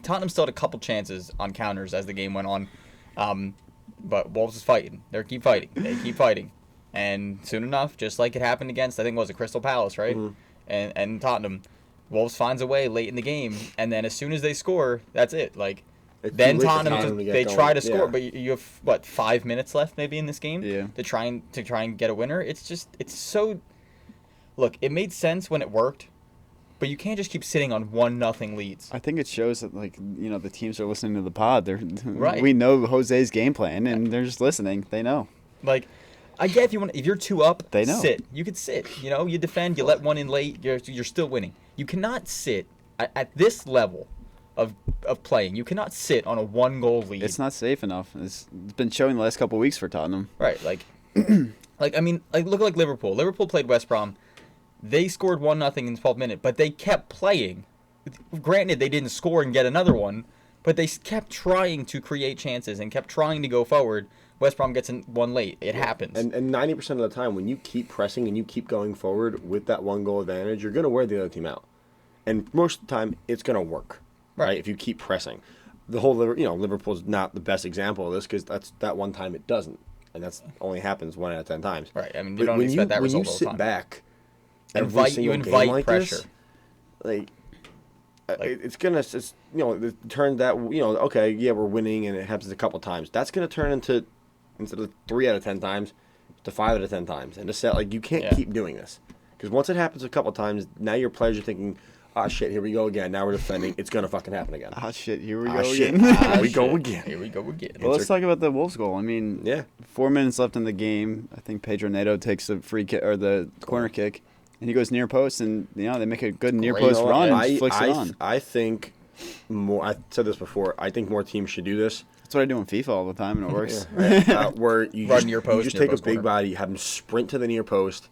Tottenham still had a couple chances on counters as the game went on, but Wolves is fighting. They keep fighting. They keep fighting, and soon enough, just like it happened against, I think it was Crystal Palace, right? Mhm. And Tottenham, Wolves finds a way late in the game, and then as soon as they score, that's it. Like. It's too Then late for Tottenham, to get they going. try to score, Yeah. but you have what 5 minutes left maybe in this game Yeah. to try and get a winner. It's so. Look, it made sense when it worked, but you can't just keep sitting on 1-0 leads. I think it shows that the teams are listening to the pod. They're Right. We know Jose's game plan, and they're just listening. They know. Like, I get if you're 2 up, They know. sit. You could sit. You defend. You let one in late. You're still winning. You cannot sit at this level of playing. You cannot sit on a 1-goal lead. It's not safe enough. It's been showing the last couple of weeks for Tottenham. Right, look like Liverpool. Liverpool played West Brom. They scored 1-0 in the 12th minute, but they kept playing. Granted, they didn't score and get another one, but they kept trying to create chances and kept trying to go forward. West Brom gets one late. It happens. And 90% of the time, when you keep pressing and you keep going forward with that 1-goal advantage, you're going to wear the other team out. And most of the time, it's going to work, right? If you keep pressing. The whole, Liverpool's not the best example of this because that's that one time it doesn't. And that's only happens 1 out of 10 times. Right. I mean, you don't expect that result all the time. When you sit back, you invite pressure. It's gonna, turn that, okay, yeah, we're winning and it happens a couple times. That's gonna turn into, instead of 3 out of 10 times, to 5 out of 10 times. And to set, you can't keep doing this. Because once it happens a couple times, now your players are thinking, ah, shit, here we go again. Now we're defending. It's going to fucking happen again. Ah, shit, here we Ah, go shit. again. Here we go again. Here we go again. Well, let's talk about the Wolves goal. I mean, Yeah. 4 minutes left in the game. I think Pedro Neto takes the free kick or the corner kick, and he goes near post, and they make a good near post run and flicks it on. I think more. I said this before. I think more teams should do this. That's what I do in FIFA all the time, and it works. Where you Run just, near post, you just near take a post big corner. body, have them sprint to the near post,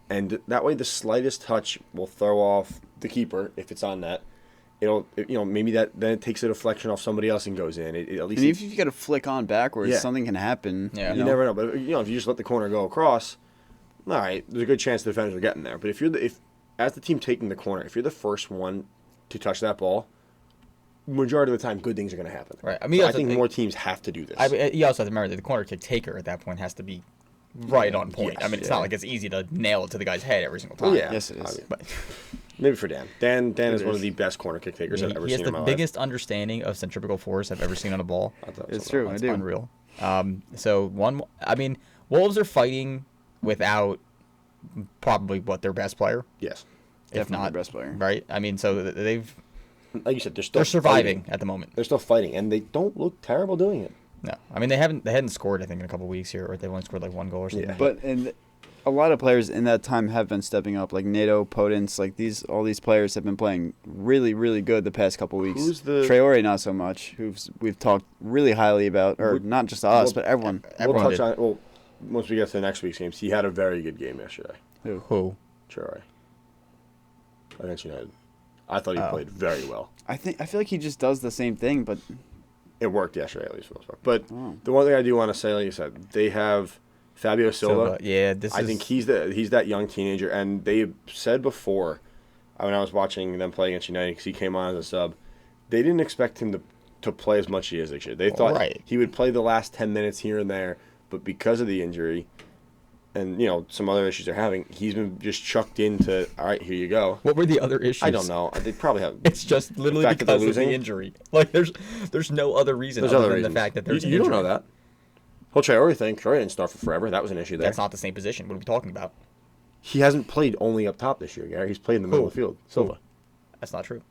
and that way the slightest touch will throw off the keeper if it's on net. Maybe then it takes a deflection off somebody else and goes in. At least And if you got to flick on backwards, Yeah. something can happen. Yeah. you never know. But if you just let the corner go across, all right, there's a good chance the defenders are getting there. But if as the team taking the corner, if you're the first one to touch that ball, majority of the time, good things are going to happen. Right. I mean, So you I also think think- more teams have to do this. You also have to remember that the corner kick taker at that point has to be right on point. Yes, I mean, it's yeah. not like it's easy to nail it to the guy's head every single time. Well, yeah. Yes, it is. Obviously. But Maybe for Dan. Dan is It one is. of the best corner kick takers he I've ever has seen the in my biggest understanding of centrifugal force I've ever seen on a ball. life. I thought It's something true. else. I do. Unreal. Wolves are fighting without probably their best player, Yes. if Definitely not the best player. right. I mean, so Like you said, they're still they're surviving fighting. at the moment. They're still fighting, and they don't look terrible doing it. No, I mean they hadn't scored I think in a couple weeks here, or they've only scored like 1 goal or something. Yeah. But a lot of players in that time have been stepping up, like Nato, Podence, all these players have been playing really, really good the past couple weeks. Who's the- Traore? Not so much. We've talked really highly about, or not just us, but everyone. Everyone we'll did. touch on. Well, once we get to the next week's games, he had a very good game yesterday. Who? Traore against United. I thought he Oh. played very well. I feel like he just does the same thing, but It worked yesterday, at least for the most part. But Oh. the one thing I do want to say, like you said, they have Fabio Silva. Yeah, I think he's that young teenager, and they said before, when I was watching them play against United, because he came on as a sub, they didn't expect him to play as much as he is this year. They thought Right. he would play the last 10 minutes here and there, but because of the injury and some other issues they're having, he's been just chucked into, all right, here you go. What were the other issues? I don't know. They probably have. It's just literally fact that they're because of the losing? injury. Like there's no other reason There's other other than reasons. the fact that there's you an don't injury. know that. Well, Traore didn't start for forever. That was an issue there. That's not the same position. What are we talking about? He hasn't played only up top this year, Gary. He's played in the middle of the field. Silva. That's not true.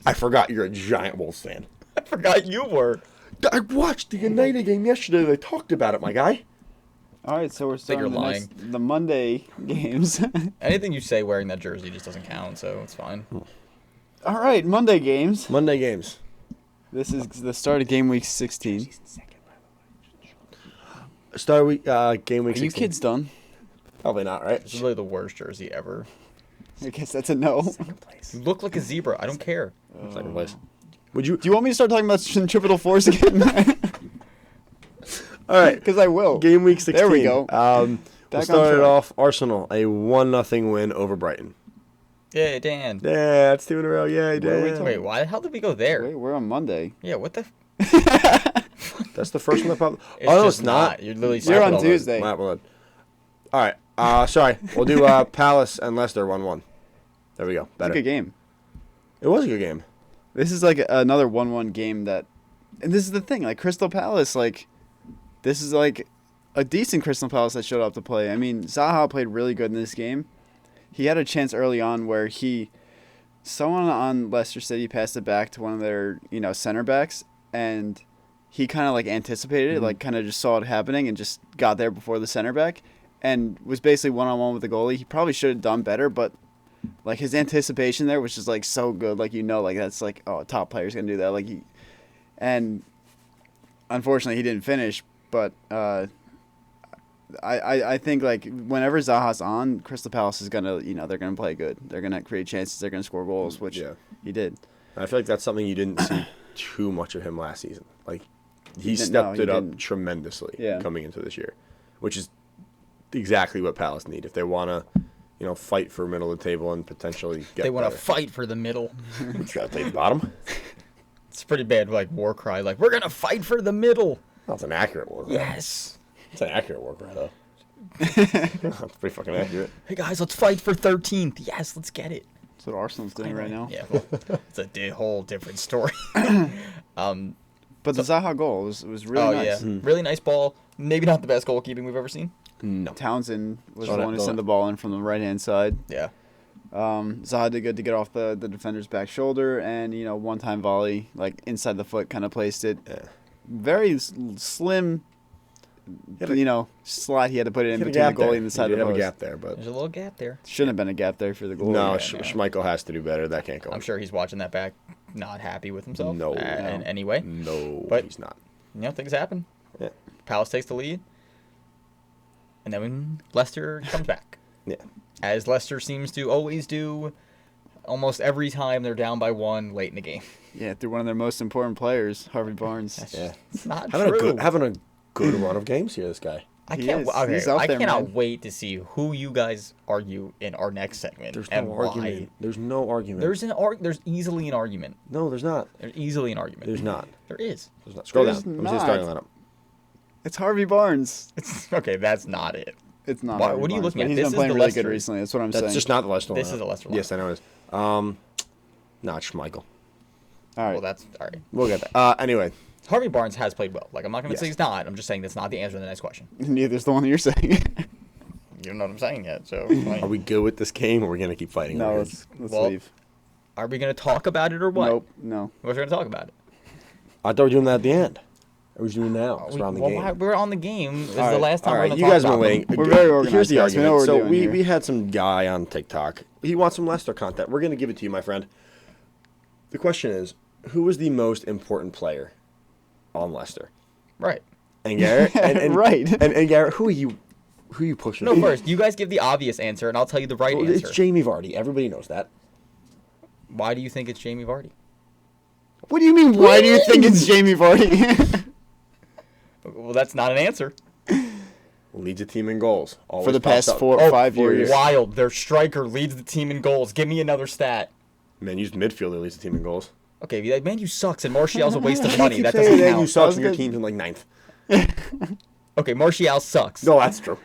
I forgot you're a giant Wolves fan. I forgot you were. I watched the United game yesterday. They talked about it, my guy. all right. So we're starting you're lying. the Monday games. Anything you say wearing that jersey just doesn't count, so it's fine. All right, Monday games. Monday games. This is the start of game week 16. Start week game week. Are you 16. kids done? Probably not, right? It's literally the worst jersey ever. I guess that's a no. Second place. You look like a zebra. I don't care. Second place. Would you? Do you want me to start talking about centripetal force again? All right. Because I will. Game week 16. There we go. We'll start it off. Arsenal, a 1-0 win over Brighton. Yeah, Dan. Yeah, that's 2 in a row. Yeah, Dan. Wait, why the hell did we go there? Wait, we're on Monday. Yeah, what the? That's the first one that popped. No, it's not. You're literally. You're on all those. Tuesday. My bad. All right. Sorry. We'll do Palace and Leicester 1-1. There we go. It's a Better. good game. It was a good game. This is like another 1-1 game that, and this is the thing, like Crystal Palace, like this is like a decent Crystal Palace that showed up to play. I mean, Zaha played really good in this game. He had a chance early on where someone on Leicester City passed it back to one of their, center backs, and he kind of like anticipated it, like kind of just saw it happening and just got there before the center back and was basically one-on-one with the goalie. He probably should have done better, but like his anticipation there was just like so good. Like, like that's like, oh, a top player's going to do that. Like and unfortunately he didn't finish, but I think like whenever Zaha's on, Crystal Palace is going to, they're going to play good. They're going to create chances. They're going to score goals, which he did. I feel like that's something you didn't see too much of him last season. Like he stepped it up tremendously coming into this year, which is exactly what Palace need if they want to, fight for middle of the table and potentially get. They want to fight for the middle. Got to take the bottom. It's pretty bad, like war cry. Like we're gonna fight for the middle. That's an accurate war cry. Yes. It's an accurate war cry though. That's pretty fucking accurate. Hey guys, let's fight for 13th. Yes, let's get it. That's what Arsenal's doing right now. Yeah, well, it's a whole different story. But the Zaha goal was really nice. Yeah, really nice ball. Maybe not the best goalkeeping we've ever seen. No. Townsend was the one who sent the ball in from the right-hand side. Yeah. Zaha did good to get off the defender's back shoulder, and, one-time volley, like, inside the foot, kind of placed it. Yeah. Very slim, slot he had to put it in between the goalie and the side of the post. He did have a gap there, but... There's a little gap there. Shouldn't have been a gap there for the goalie. No, Schmeichel has to do better. That can't go. I'm sure he's watching that back, not happy with himself. No. In any way. No, but, he's not. Things happen. Yeah. Palace takes the lead. And then when Leicester comes back. Yeah. As Leicester seems to always do almost every time they're down by 1 late in the game. Yeah, through one of their most important players, Harvey Barnes. It's not having true. Having a good run of games here, this guy. I He can't. is. Okay, He's up I there, cannot man. wait to see who you guys argue in our next segment. There's and no why. argument. There's no argument. There's easily an argument. No, there's not. There's easily an argument. There's not. There is. There's not. Scroll There's down. not. I'm just starting lineup. It's Harvey Barnes. Okay, that's not it. It's not. Why- Harvey what are you Barnes, looking but at? He's This been is playing the really Leicester. good recently. That's what I'm That's saying. just not the Leicester lineup. This is the Leicester Yes, I know it is. Not Schmeichel. All right. Well, that's all right. We'll get that. Anyway. Harvey Barnes has played well. Like I'm not going to Yes. say he's not. I'm just saying that's not the answer to the next question. Neither's the one that you're saying. You don't know what I'm saying yet. So Are we good with this game, or are we going to keep fighting? No, over let's Well, leave. are we going to talk about it or what? Nope. No. We're going to talk about it. I thought we were doing that at the end. Or we doing now? 'Cause we're on the game. We're on the game. This is All the right, last time All we're right, going to you talk guys have about been waiting. them. We're very organized, Here's the guys. We know argument. what So we're doing we here. we had some guy on TikTok. He wants some Leicester content. We're going to give it to you, my friend. The question is, who was the most important player on Leicester? Right. And Garrett, and Right. and Garrett, who are you pushing? No, first, you guys give the obvious answer, and I'll tell you the right Well, answer. it's Jamie Vardy. Everybody knows that. Why do you think it's Jamie Vardy? What do you mean? Why do you think it's Jamie Vardy? Well, that's not an answer. Leads a team in goals. Always For the pops past up. 4 or 5 years. Wild. Their striker leads the team in goals. Give me another stat. Man U's midfielder leads the team in goals. Okay, Man U sucks, and Martial's a waste of money. Keep That saying doesn't Man U count. sucks was and your good. team's in like 9th. Okay, Martial sucks. No, that's true.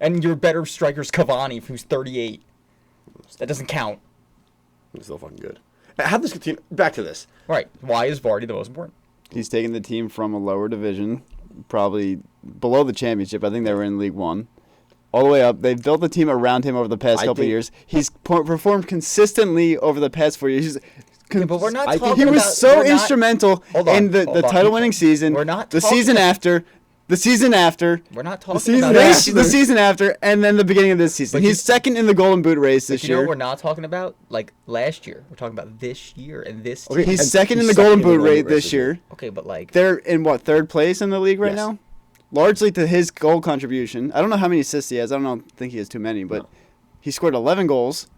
And your better striker's Cavani, who's 38. That doesn't count. It's still fucking good. How this team? Back to this. Right. Why is Vardy the most important? He's taken the team from a lower division, probably below the championship. I think they were in League One. All the way up. They've built the team around him over the past couple of years. He's performed consistently over the past 4 years. Okay, but we're not I think talking He was about, so we're not- instrumental Hold on, in the hold on. title-winning season. We're not the talking season about- after. The season after. We're not The talking season about after. The season after, and then the beginning of this season. But He's second in the Golden Boot race this You know year. what we're not talking about? Like last year. We're talking about this year and this Okay, team. He's And second in he's the second Golden in the Boot Golden race Boot this race. year. Okay, but like They're in what, third place in the league right Yes. now? Largely to his goal contribution. I don't know how many assists he has. I don't think he has too many, but He scored 11 goals.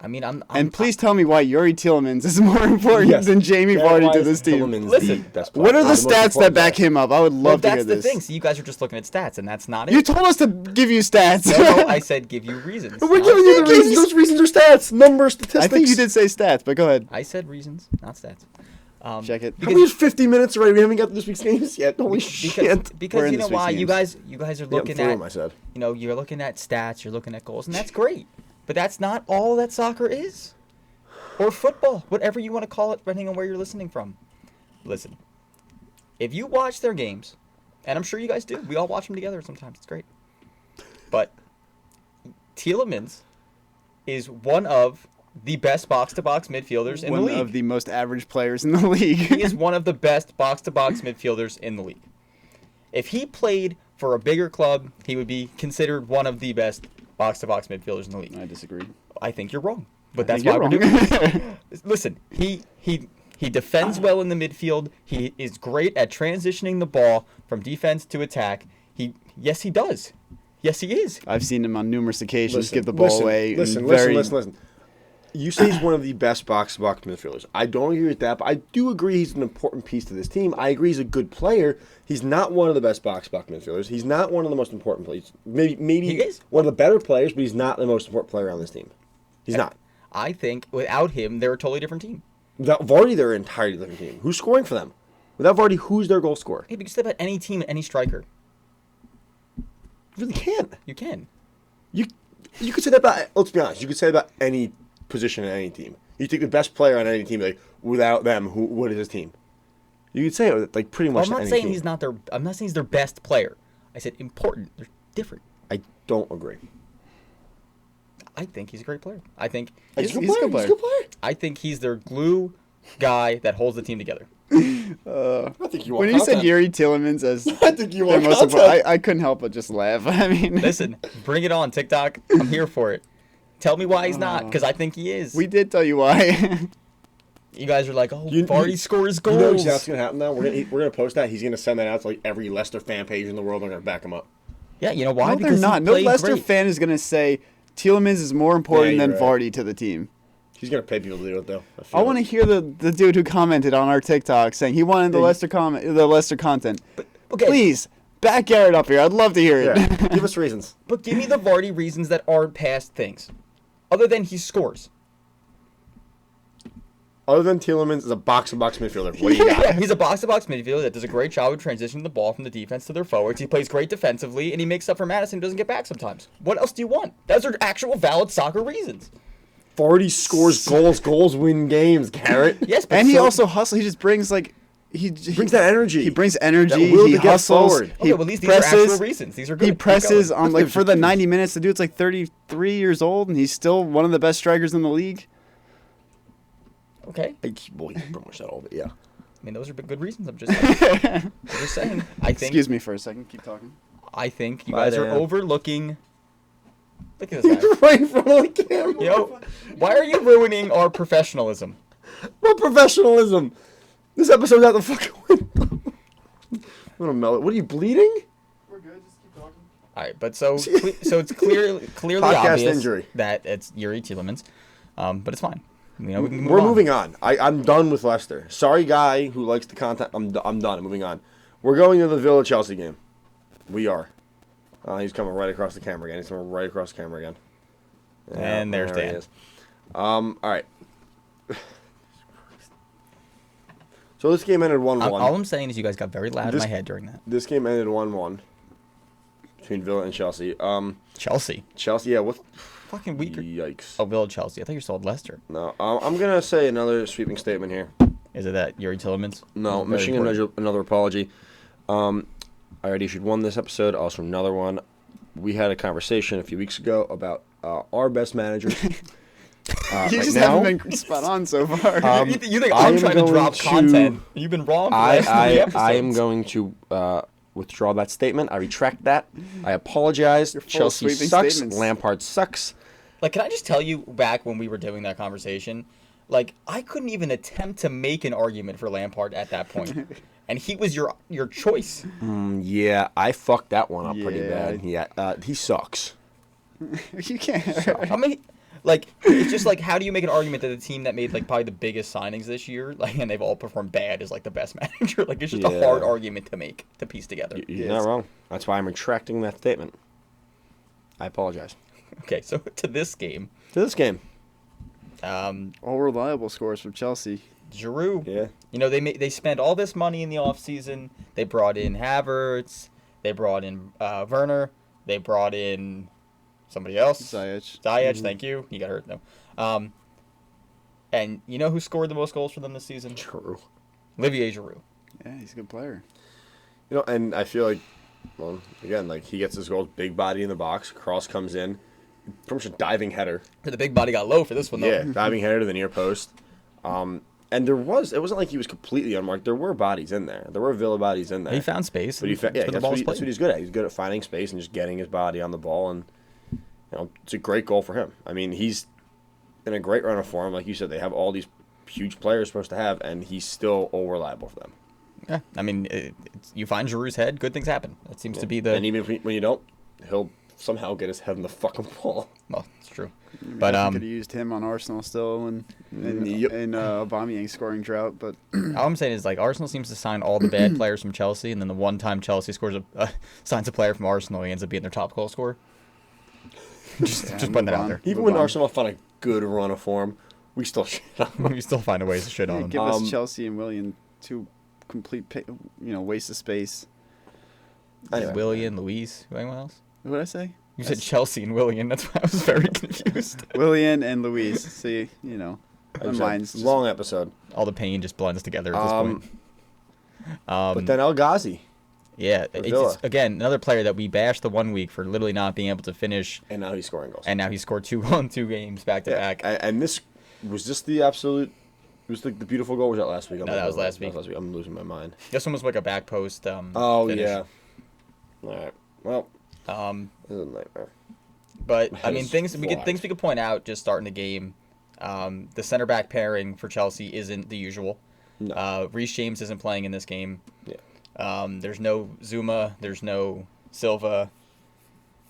I mean, And please tell me why Yuri Tielemans is more important than Jamie Vardy to this team. Listen, what are the stats that back him up? I would love to hear this. That's the thing. So you guys are just looking at stats, and that's not it. You told us to give you stats. No, I said give you reasons. We're giving you the reasons. Those reasons are stats, numbers, statistics. I think you did say stats, but go ahead. I said reasons, not stats. Check it. We have 50 minutes already. We haven't got this week's games yet. Holy shit. Because you know why? You guys are looking at. I said. You know, you're looking at stats. You're looking at goals, and that's great. But that's not all that soccer is. Or football, whatever you want to call it, depending on where you're listening from. Listen, if you watch their games, and I'm sure you guys do, we all watch them together sometimes. It's great. But Tielemans is one of the best box-to-box midfielders in the league. One of the most average players in the league. He is one of the best box-to-box midfielders in the league. If he played for a bigger club, he would be considered one of the best box-to-box midfielders in the league. I disagree. I think you're wrong. But that's why we're doing this. Listen, he defends well in the midfield. He is great at transitioning the ball from defense to attack. Yes, he does. Yes, he is. I've seen him on numerous occasions give the ball away. Listen. You say he's one of the best box-to-box midfielders. I don't agree with that, but I do agree he's an important piece to this team. I agree he's a good player. He's not one of the best box-to-box midfielders. He's not one of the most important players. Maybe he is one of the better players, but he's not the most important player on this team. He's not. I think without him, they're a totally different team. Without Vardy, they're an entirely different team. Who's scoring for them? Without Vardy, who's their goal scorer? Hey, but you can say about any team, any striker. You really can't. You can. You could say that about, let's be honest, you could say that about any position in any team. You take the best player on any team, like, without them, what is this team? You could say it, like, pretty much I'm not any saying team. I'm not saying he's their best player. I said important. They're different. I don't agree. I think he's a great player. I think he's a good player. I think he's their glue guy that holds the team together. I think you want when you said Yuri Tielemans as I think you want most important, I couldn't help but just laugh. I mean, listen, bring it on, TikTok. I'm here for it. Tell me why he's not, because I think he is. We did tell you why. You guys are like, Vardy scores goals. You know what's going to happen now? We're gonna post that. He's going to send that out to like every Leicester fan page in the world. They're going to back him up. Yeah, you know why? No, because they're not. No Leicester fan is going to say Tielemans is more important than Vardy to the team. He's going to pay people to do it, though. I want to hear the dude who commented on our TikTok saying he wanted the Leicester content. But, okay. Please, back Garrett up here. I'd love to hear it. Yeah. Give us reasons. But give me the Vardy reasons that aren't past things. Other than he scores. Other than Tielemans is a box-to-box midfielder. What do you got? Yeah, he's a box-to-box midfielder that does a great job of transitioning the ball from the defense to their forwards. He plays great defensively, and he makes up for Madison who doesn't get back sometimes. What else do you want? Those are actual valid soccer reasons. Vardy scores goals. Goals win games, Garrett. Yes, but and he also hustles. He just brings he brings that energy. He brings energy. He hustles. Okay, well, these are actual reasons. These are good. He presses on for the 90 minutes. The dude's like 33 years old, and he's still one of the best strikers in the league. Okay. Well, you pretty much said all of it, yeah. I mean, those are good reasons. I'm just saying. I think. Excuse me for a second. Keep talking. I think you guys are overlooking. Look at this guy. You're right in front of the camera. Yo, why are you ruining our professionalism? What professionalism? This episode's out the fucking window. I'm gonna melt it. What are you bleeding? We're good. Just keep talking. All right, but so it's clearly obvious injury. that it's Yuri Tielemans, but it's fine. You know, We're moving on. I'm done with Leicester. Sorry, guy who likes the content. I'm done. I'm moving on. We're going to the Villa Chelsea game. We are. He's coming right across the camera again. Yeah, and there's Dan. He is. All right. So this game ended 1-1. All I'm saying is you guys got very loud in my head during that. This game ended 1-1 between Villa and Chelsea. Chelsea, yeah. What? Fucking weaker. Yikes. Oh, Villa Chelsea. I thought you sold Leicester. No, I'm gonna say another sweeping statement here. Is it that Yuri Tielemans? No, Michigan another apology. I already issued one this episode. Also another one. We had a conversation a few weeks ago about our best managers. You just haven't been spot on so far. You think I'm trying to drop content? You've been wrong for the last 3 episodes. I am going to withdraw that statement. I retract that. I apologize. Chelsea sucks. Statements. Lampard sucks. Like, can I just tell you, back when we were doing that conversation, like, I couldn't even attempt to make an argument for Lampard at that point. And he was your choice. Yeah, I fucked that one up pretty bad. Yeah, he sucks. You can't. I mean, like, it's just like, how do you make an argument that the team that made, like, probably the biggest signings this year, like, and they've all performed bad, is, like, the best manager? Like, it's just a hard argument to make, to piece together. You're not wrong. That's why I'm retracting that statement. I apologize. Okay, so to this game. All reliable scores from Chelsea. Giroud. Yeah. You know, they spent all this money in the offseason. They brought in Havertz. They brought in Werner. They brought in somebody else. Ziyech. Thank you. You got hurt, though. And you know who scored the most goals for them this season? True. Olivier Giroud. Yeah, he's a good player. You know, and I feel like, well, again, like, he gets his goals, big body in the box, cross comes in, pretty much a diving header. The big body got low for this one, though. Yeah, diving header to the near post. And it wasn't like he was completely unmarked. There were bodies in there. There were Villa bodies in there. He found space. But that's what he's good at. He's good at finding space and just getting his body on the ball. And, you know, it's a great goal for him. I mean, he's in a great run of form. Like you said, they have all these huge players supposed to have, and he's still all reliable for them. Yeah, I mean, you find Giroud's head, good things happen. That seems to be the... And even when you don't, he'll somehow get his head in the fucking ball. Well, it's true. But But could have used him on Arsenal still and Aubameyang scoring drought. But all I'm saying is, like, Arsenal seems to sign all the bad players from Chelsea, and then the one time Chelsea signs a player from Arsenal, he ends up being their top goal scorer. just putting that out there. Even when Arsenal found a good run of form, we still shit on them. We still find a ways to shit on them. give us Chelsea and Willian two complete, waste of space. Anyway. Willian, Luis, anyone else? What did I say? You said Chelsea and Willian. That's why I was very confused. Willian and Luis. See, my mind's just... Long episode. All the pain just blends together at this point. But then El Ghazi. Yeah, it's again, another player that we bashed the 1 week for literally not being able to finish. And now he's scoring goals. And now he scored 2 games back to back. And this the absolute. It was the beautiful goal. Or was that last week? No, that was last week. I'm losing my mind. This one was like a back post. Finish. Yeah. All right. Well. This is a nightmare. But I mean, things we could point out just starting the game. The center back pairing for Chelsea isn't the usual. No. Reece James isn't playing in this game. Yeah. There's no Zuma. There's no Silva.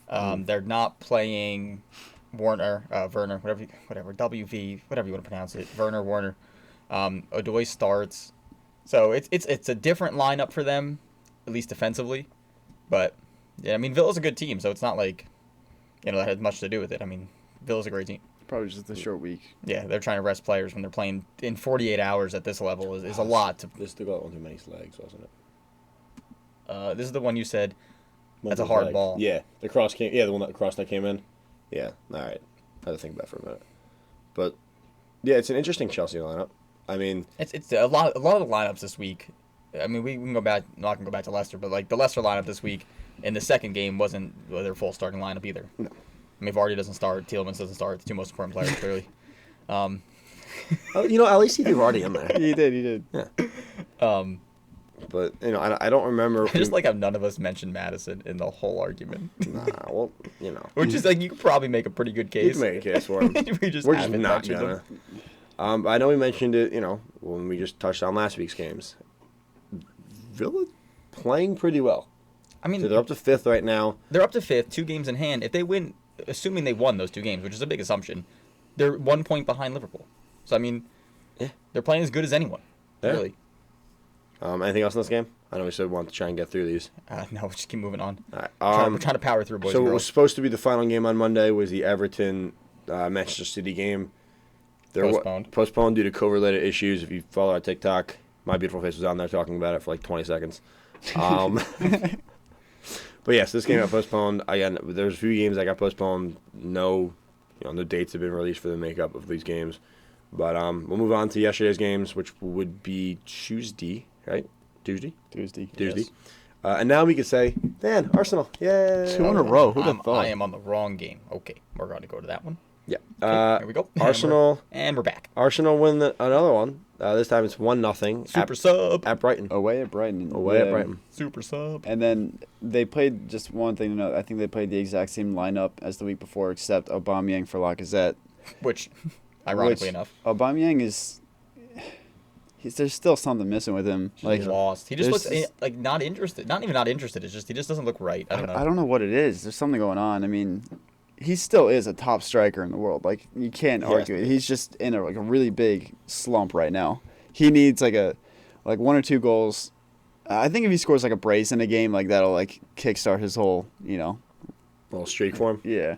They're not playing Werner, whatever, WV, whatever you want to pronounce it. Werner. Odoi starts. So it's a different lineup for them, at least defensively. But yeah, I mean, Villa's a good team, so it's not like, that had much to do with it. I mean, Villa's a great team. Probably just a short week. Yeah, they're trying to rest players when they're playing in 48 hours at this level is a lot. This got on too many legs, wasn't it? This is the one you said. That's a hard ball. Yeah, the cross came. Yeah, the one that cross that came in. Yeah, all right. I had to think about it for a minute, but yeah, it's an interesting Chelsea lineup. I mean, it's a lot of the lineups this week. I mean, we can go back. Not gonna go back to Leicester, but like the Leicester lineup this week in the second game wasn't their full starting lineup either. No. I mean, Vardy doesn't start. Tielemans doesn't start. The two most important players, clearly. At least he threw Vardy in there. He did. Yeah. But I don't remember. I just like how none of us mentioned Madison in the whole argument. Nah, well, Which is like you could probably make a pretty good case. You can make a case for him. We're just not gonna. I know we mentioned it. When we just touched on last week's games. Villa playing pretty well. I mean, so they're up to 5th right now. They're up to 5th, 2 games in hand. If they win, assuming they won those 2 games, which is a big assumption, they're 1 point behind Liverpool. So I mean, they're playing as good as anyone. Yeah. Really. Anything else in this game? I know we said we wanted to try and get through these. No, we'll just keep moving on. All right. We're trying to power through, boys. So what was supposed to be the final game on Monday was the Everton Manchester City game. They're postponed due to COVID-related issues. If you follow our TikTok, My Beautiful Face was on there talking about it for like 20 seconds. But yes, this game got postponed. Again, there's a few games that got postponed. No dates have been released for the makeup of these games. But we'll move on to yesterday's games, which would be Tuesday, right? Tuesday. Yes. And now we can say, Dan, Arsenal, yay! 2 in a row. Who'd have thought? I am on the wrong game. Okay, we're going to go to that one. Yeah. Okay, here we go. Arsenal. And we're back. Arsenal win another one. This time it's 1-0. Super sub. At Brighton. Away at Brighton. At Brighton. Super sub. And then they played, just one thing to note, I think they played the exact same lineup as the week before, except Aubameyang for Lacazette. Which, ironically enough. Aubameyang is... there's still something missing with him. Like lost. He just looks like not interested. Not even not interested. It's just he just doesn't look right. I don't know. I don't know what it is. There's something going on. I mean, he still is a top striker in the world. Like, you can't argue it. He's just in a really big slump right now. He needs like 1 or 2 goals. I think if he scores like a brace in a game, like that'll like kickstart his whole, little streak for him. Yeah.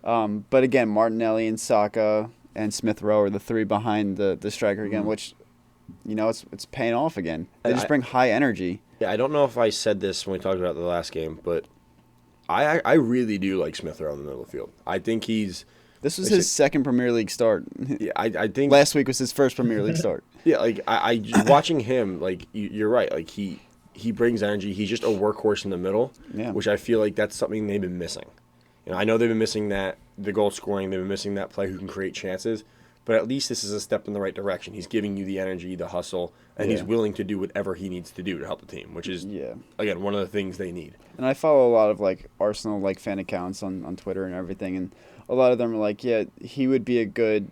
But again, Martinelli and Saka and Smith Rowe are the 3 behind the striker again, which, it's paying off again. They just bring high energy. Yeah, I don't know if I said this when we talked about the last game, but I really do like Smith Rowe in the middle of the field. I think he's... This was his second Premier League start. Yeah, I think... Last week was his first Premier League start. Yeah, like, I watching him, like, you're right. Like, he brings energy. He's just a workhorse in the middle, which I feel like that's something they've been missing. I know they've been missing the goal scoring. They've been missing that player who can create chances. But at least this is a step in the right direction. He's giving you the energy, the hustle, and he's willing to do whatever he needs to do to help the team, which is, again, one of the things they need. And I follow a lot of, like, Arsenal, like, fan accounts on Twitter and everything, and a lot of them are like, yeah, he would be a good,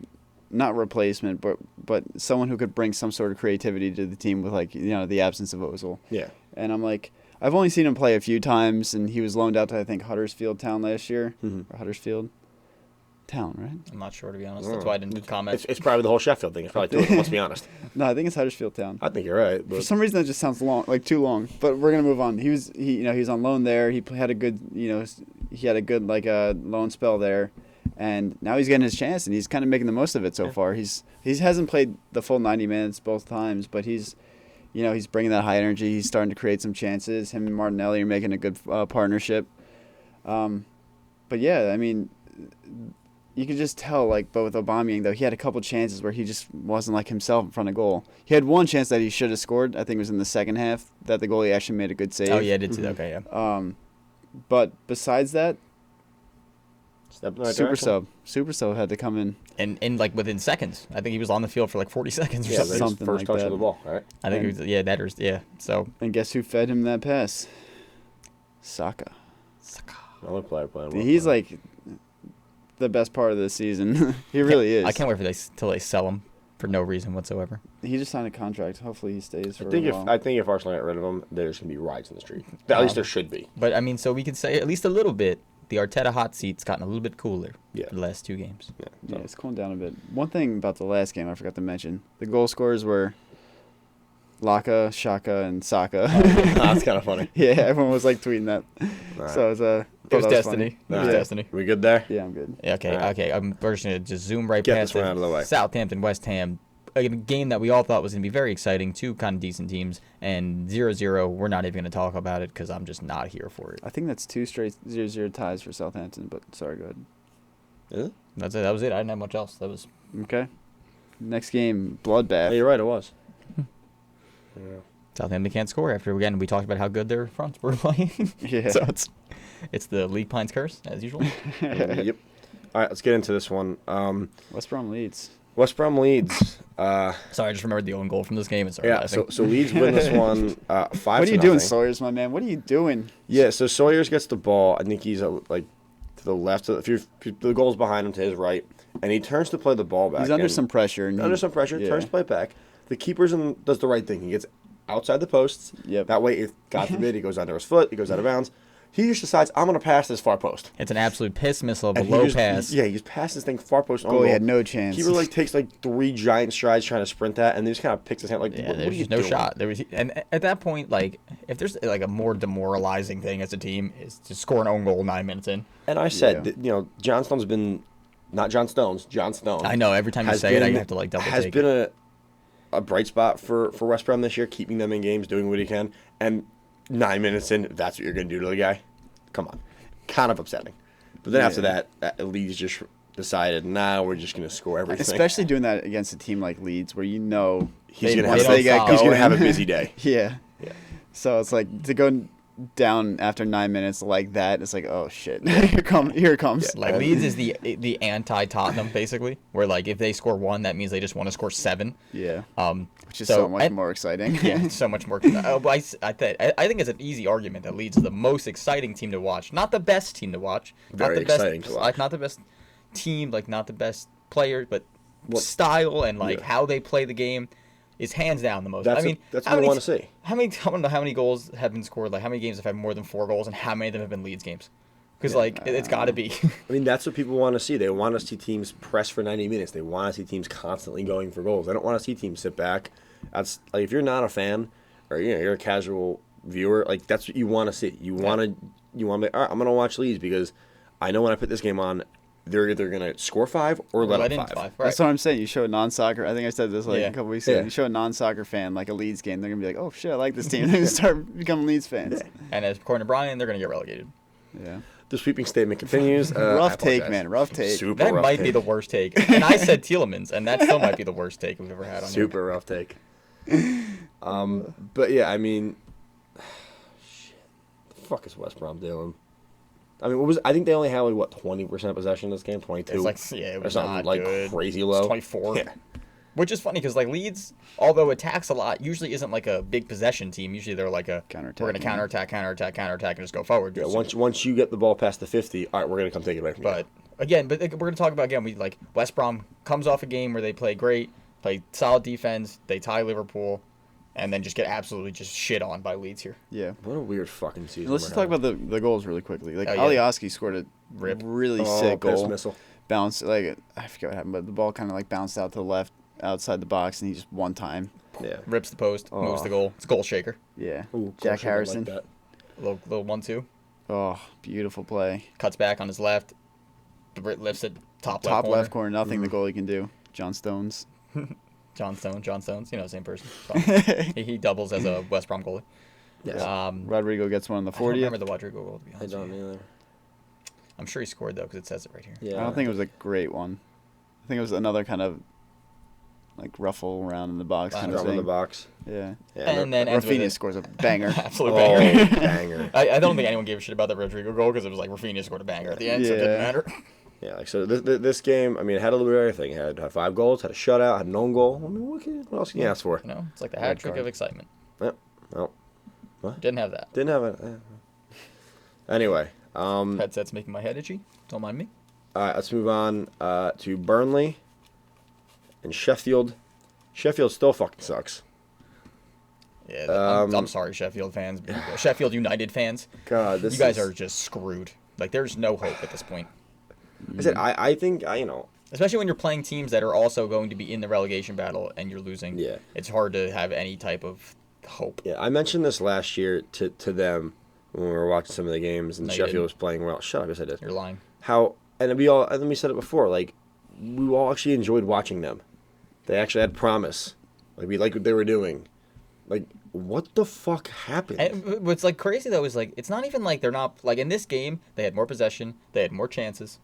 not replacement, but someone who could bring some sort of creativity to the team with, like, the absence of Ozil. Yeah. And I'm like, I've only seen him play a few times, and he was loaned out to, I think, Huddersfield Town last year. Or Huddersfield Town, right? I'm not sure, to be honest. That's why I didn't comment. It's probably the whole Sheffield thing. It's probably two, let's be honest. No, I think it's Huddersfield Town. I think you're right. But... For some reason, that just sounds long, like too long. But we're gonna move on. He was on loan there. He had a good, like a loan spell there, and now he's getting his chance, and he's kind of making the most of it so far. He hasn't played the full 90 minutes both times, but he's bringing that high energy. He's starting to create some chances. Him and Martinelli are making a good partnership. But yeah, I mean, you could just tell, like, but with Aubameyang, though, he had a couple chances where he just wasn't like himself in front of goal. He had one chance that he should have scored. I think it was in the second half that the goalie actually made a good save. Oh, yeah, I did see that. Okay, yeah. But besides that, Super sub had to come in. And like within seconds. I think he was on the field for like 40 seconds or something. First touch of the ball, right? I think it was, so. And guess who fed him that pass? Saka. Another player playing. He's like the best part of the season. He really is. I can't wait till they sell him for no reason whatsoever. He just signed a contract. Hopefully he stays for a while. I think if Arsenal get rid of him, there's going to be riots in the street. At least there should be. But, I mean, so we can say at least a little bit, the Arteta hot seat's gotten a little bit cooler for the last 2 games. Yeah, it's cooling down a bit. One thing about the last game I forgot to mention. The goal scorers were Laka, Shaka, and Saka. That's kind of funny. Yeah, everyone was like tweeting that. Right. So it was destiny. It was destiny. We good there? Yeah, I'm good. Yeah, okay. Right. Okay, I'm first going to just zoom right Get past this one out of the way. Southampton, West Ham. A game that we all thought was going to be very exciting. 2 kind of decent teams. And 0-0, we're not even going to talk about it because I'm just not here for it. I think that's 2 straight 0-0 ties for Southampton, but sorry, go ahead. Is it? That's it. That was it. I didn't have much else. That was... Okay. Next game, bloodbath. Yeah, you're right, it was. Yeah. Southampton can't score after, again, we talked about how good their fronts were playing. Yeah. So it's the League Pines curse, as usual. Yep. All right, let's get into this one. West Brom Leeds. Sorry, I just remembered the own goal from this game. So Leeds win this one 5-0. What are you doing, Sawyers, my man? What are you doing? Yeah, so Sawyers gets the ball. I think he's like to the left. The goal's behind him to his right, and he turns to play the ball back. He's under some pressure. Turns to play it back. The keeper's does the right thing. He gets outside the posts. Yep. That way, if God forbid he goes under his foot, he goes out of bounds. He just decides, I'm going to pass this far post. It's an absolute piss missile of a low pass. He just passes this thing far post. Goalie had no chance. Keeper takes 3 giant strides trying to sprint that, and then just kind of picks his hand. There's just no shot. And at that point, if there's a more demoralizing thing as a team is to score an own goal 9 minutes in. And I said, John Stone's been, not John Stones, John Stone. I know, every time you say it, I have to double take. Has been a bright spot for West Brom this year, keeping them in games, doing what he can, and 9 minutes in, that's what you're going to do to the guy. Come on. Kind of upsetting. But then after that, Leeds just decided, we're just going to score everything. Especially doing that against a team like Leeds where he's going to have a busy day. Yeah. So it's like to go down after 9 minutes like that, it's like, oh shit. Here it comes. Yeah, Leeds is the anti-Tottenham, basically, where if they score 1, that means they just want to score 7. Yeah. Which is so much more exciting. Yeah, so much more. I think it's an easy argument that Leeds is the most exciting team to watch. Not the best team to watch. Very exciting to watch. Not the best team, not the best players, but style and how they play the game is hands down the most. That's what I want to see. I want to know how many goals have been scored. How many games have had more than 4 goals, and how many of them have been Leeds games? Because, like, it's got to be. I mean, that's what people want to see. They want to see teams press for 90 minutes. They want to see teams constantly going for goals. They don't want to see teams sit back. That's like, if you're not a fan or you're a casual viewer, like, that's what you want to see. You want to be, all right, I'm going to watch Leeds because I know when I put this game on, they're either going to score 5 or let up 5. Right. That's what I'm saying. You show a non-soccer. I think I said this a couple weeks ago. Yeah. You show a non-soccer fan like a Leeds game, they're gonna be like, "Oh shit, I like this team." They're gonna start becoming Leeds fans. And as according to Brian, they're going to get relegated. Yeah. The sweeping statement continues. Rough take, man. Rough take. Super That rough might take. be the worst take. And I said Tielemans, and that still might be the worst take we've ever had on Super rough take. But yeah, I mean, shit. The fuck is West Brom doing? I mean, I think they only had, like, 20% possession in this game? 22? It's like, yeah, it was or something, not like, good. crazy It's low. 24. Yeah. Which is funny because, like, Leeds, although attacks a lot, usually isn't like a big possession team. Usually they're like we're going to counterattack, and just go forward. Yeah, once you get the ball past the 50, all right, we're going to come take it away from you. But again, we're going to talk about, again, West Brom comes off a game where they play great, play solid defense, they tie Liverpool, and then just get absolutely just shit on by Leeds here. Yeah. What a weird fucking season. Let's just talk about the goals really quickly. Like, Oh, yeah. Alioski scored a really sick goal. Missile. Bounce, like, I forget what happened, but the ball kind of like bounced out to the left outside the box, and he just one time. Yeah. Rips the post, moves the goal. It's a goal shaker. Yeah. Ooh, Jack close, I Harrison. like that. Little 1-2. Oh, beautiful play. Cuts back on his left. Lifts it top Left corner. Nothing the goalie can do. John Stones. John Stones, same person. So, he doubles as a West Brom goalie. Yeah. Rodrigo gets one on the I don't 40th. remember the Rodrigo goal, to be I honest. don't with you. either. I'm sure he scored, though, because it says it right here. Yeah. I don't think it was a great one. I think it was another kind of like ruffle around in the box kind of Drum in thing. the box. Yeah. Yeah. And then ends with Rafinha it. scores a banger. Absolute Oh, banger. banger. I don't think anyone gave a shit about that Rodrigo goal because it was like Rafinha scored a banger at the end, so it didn't Yeah. matter. Yeah, like, so this game, I mean, it had a little bit of everything. It had 5 goals, had a shutout, had an own goal. I mean, what else can you ask for? It's like the Red hat trick card. of excitement. Yep. Well, Didn't have that. didn't have it. Anyway, Headset's making my head itchy. Don't mind me. all right, let's move on to Burnley and Sheffield. Sheffield still fucking sucks. Yeah, I'm sorry, Sheffield fans. Sheffield United fans. God, You guys are just screwed. Like, there's no hope at this point. I said, I think, Especially when you're playing teams that are also going to be in the relegation battle and you're losing. Yeah. It's hard to have any type of hope. yeah, I mentioned this last year to them when we were watching some of the games and No, you Sheffield didn't. was playing well. Shut up, yes I did. You're lying. And we said it before, like, we all actually enjoyed watching them. They actually had promise. Like, we liked what they were doing. Like, what the fuck happened? And what's like crazy though is like it's not even like they're not like in this game they had more possession, they had more chances,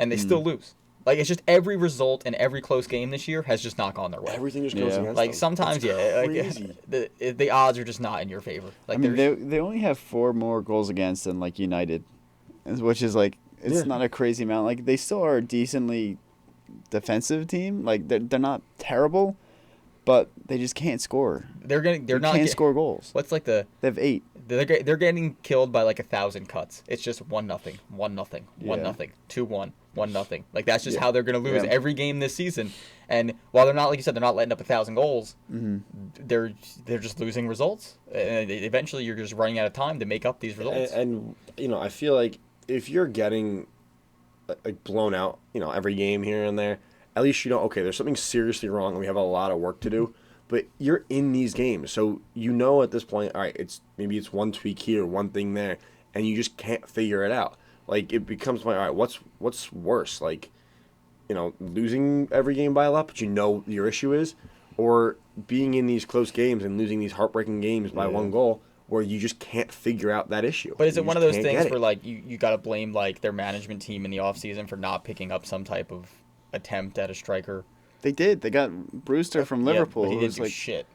and they still lose. Like it's just every result in every close game this year has just not gone their way. Everything just goes Yeah. against Like them. sometimes, It's crazy. the odds are just not in your favor. Like I mean, there's they only have 4 more goals against than like United, which is like it's Yeah. not a crazy amount. Like they still are a decently defensive team. Like they're not terrible, but they just can't score. they're not Can't score goals. What's like the They have 8. they're getting killed by like 1,000 cuts. It's just 1-0, 1-0, 1-0, Yeah. 2-1, 1-0. Like that's just Yeah. how they're gonna lose Yeah. every game this season. And while they're not, like you said, they're not letting up 1,000 goals. Mm-hmm. They're just losing results. And eventually, you're just running out of time to make up these results. And I feel like if you're getting like blown out, every game here and there, at least okay, there's something seriously wrong and we have a lot of work to do. But you're in these games, so at this point, all right, maybe it's one tweak here, one thing there, and you just can't figure it out. Like it becomes like, all right, what's worse? Like, losing every game by a lot, but your issue is, or being in these close games and losing these heartbreaking games by one goal, where you just can't figure out that issue. But is it You one of just those can't things get where it. like you got to blame like their management team in the offseason for not picking up some type of attempt at a striker? They did. They got Brewster from Liverpool. Yeah, but he who's didn't do like shit.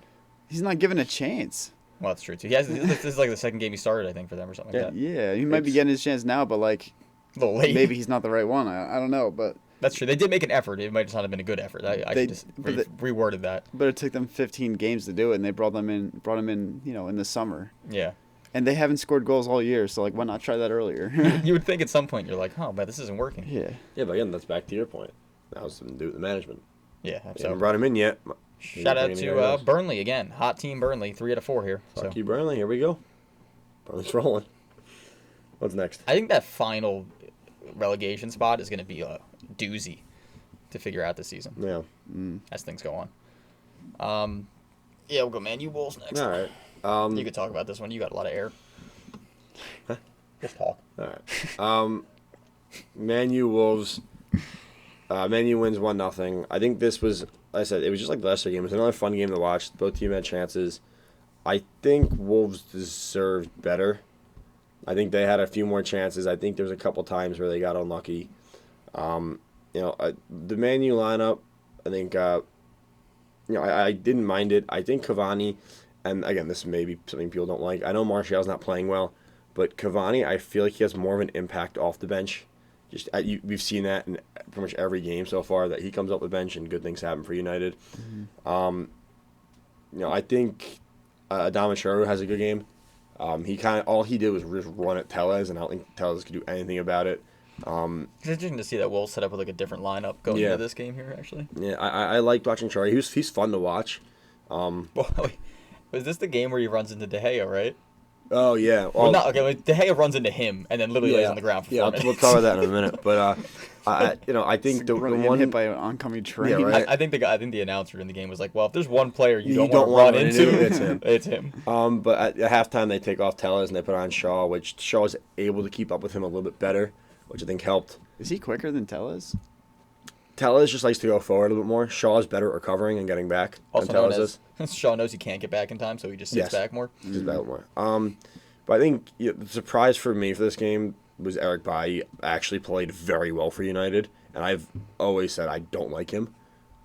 he's not given a chance. Well, that's true too. This is like the second game he started, I think, for them or something like that. Yeah, he might be It's- getting his chance now, but like A little late. maybe he's not the right one. I don't know, but That's true. They did make an effort. It might just not have been a good effort. I They- should just but reworded that. it took them 15 games to do it, and they brought him in, in the summer, Yeah. and they haven't scored goals all year. So like, why not try that earlier? You would think at some point you're like, oh, man, this isn't working. yeah. Yeah, but again, that's back to your point. That was something to do with the management. Yeah. They So haven't brought him in yet. shout out to Burnley again. Hot team Burnley. 3 out of 4 here. So Fuck you, Burnley. Here we go. Burnley's rolling. What's next? I think that final relegation spot is going to be a doozy to figure out this season. Yeah. As things go on. Yeah, we'll go Man U Wolves next. All right. You could talk about this one. You got a lot of air. Huh? Just talk. All right. Man U Wolves. Man U wins 1-0. I think this was, like I said, it was just like the Leicester game. It was another fun game to watch. Both teams had chances. I think Wolves deserved better. I think they had a few more chances. I think there was a couple times where they got unlucky. The Man U lineup, I think, I didn't mind it. I think Cavani, and again, this may be something people don't like. I know Martial's not playing well, but Cavani, I feel like he has more of an impact off the bench. We've seen that in pretty much every game so far, that he comes up the bench and good things happen for United. I think Adama Traore has a good game. All he did was just run at Tellez, and I don't think Tellez could do anything about it. It's interesting to see that Wolves set up with like a different lineup going into this game here, actually. Yeah, I liked watching Traore. He's fun to watch. Was this the game where he runs into De Gea, right? Oh yeah. De Gea runs into him and then literally lays on the ground for 4 minutes. We'll talk about that in a minute. But I think the one hit by an oncoming train. Yeah, right. I think the announcer in the game was like, well, if there's one player you don't want to run into, it's him. It's him. But at halftime they take off Tellez and they put on Shaw, which Shaw was able to keep up with him a little bit better, which I think helped. Is he quicker than Tellez? Tellez just likes to go forward a little bit more. Shaw's better at recovering and getting back Also than Tellez is. Shaw knows he can't get back in time, so he just sits back more. Just back more. But I think the surprise for me for this game was Eric Bailly actually played very well for United, and I've always said I don't like him.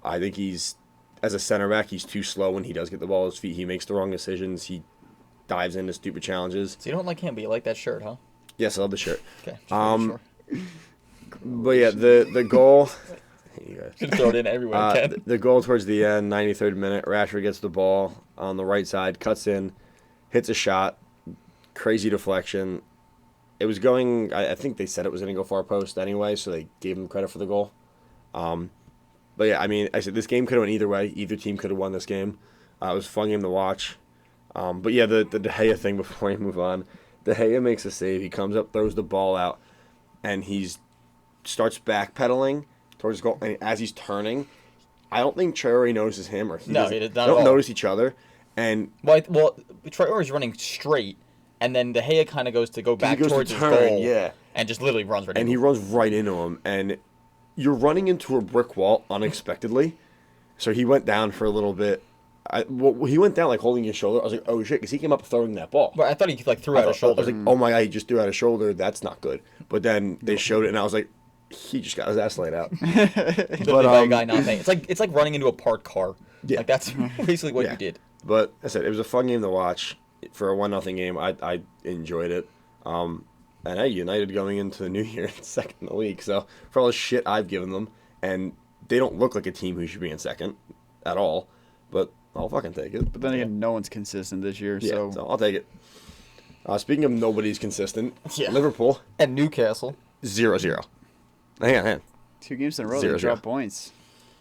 I think as a center back, he's too slow when he does get the ball at his feet. He makes the wrong decisions. He dives into stupid challenges. So you don't like him, but you like that shirt, huh? Yes, I love the shirt. Okay. Sure. But yeah, the goal. You guys. Should throw it in everywhere you can. The goal towards the end, 93rd minute, Rashford gets the ball on the right side, cuts in, hits a shot, crazy deflection. It was going, I think they said it was going to go far post anyway, so they gave him credit for the goal. But yeah, I mean, I said this game could have went either way. Either team could have won this game. It was a fun game to watch. But yeah, the De Gea thing before we move on. De Gea makes a save. He comes up, throws the ball out, and he starts backpedaling towards the goal. And as he's turning, I don't think Traore notices him, or he don't notice each other. And well, Traore is running straight, and then De Gea kind of goes back towards his goal, and just literally runs right into him. And he runs right into him, and you're running into a brick wall unexpectedly. So he went down for a little bit. He went down like holding his shoulder. I was like, oh shit, because he came up throwing that ball. But I thought he threw out his shoulder. I was like, oh my god, he just threw out his shoulder. That's not good. But then they showed it, and I was like, he just got his ass laid out. But by a guy not paying. It's like running into a parked car. Yeah. Like that's basically what you did. But I said it was a fun game to watch for a 1-0 game. I enjoyed it. And hey, United going into the new year second in the league. So for all the shit I've given them, and they don't look like a team who should be in second at all. But I'll fucking take it. But then again, no one's consistent this year, so I'll take it. Speaking of nobody's consistent, Liverpool and Newcastle 0-0. Hang on. 2 games in a row, they dropped points.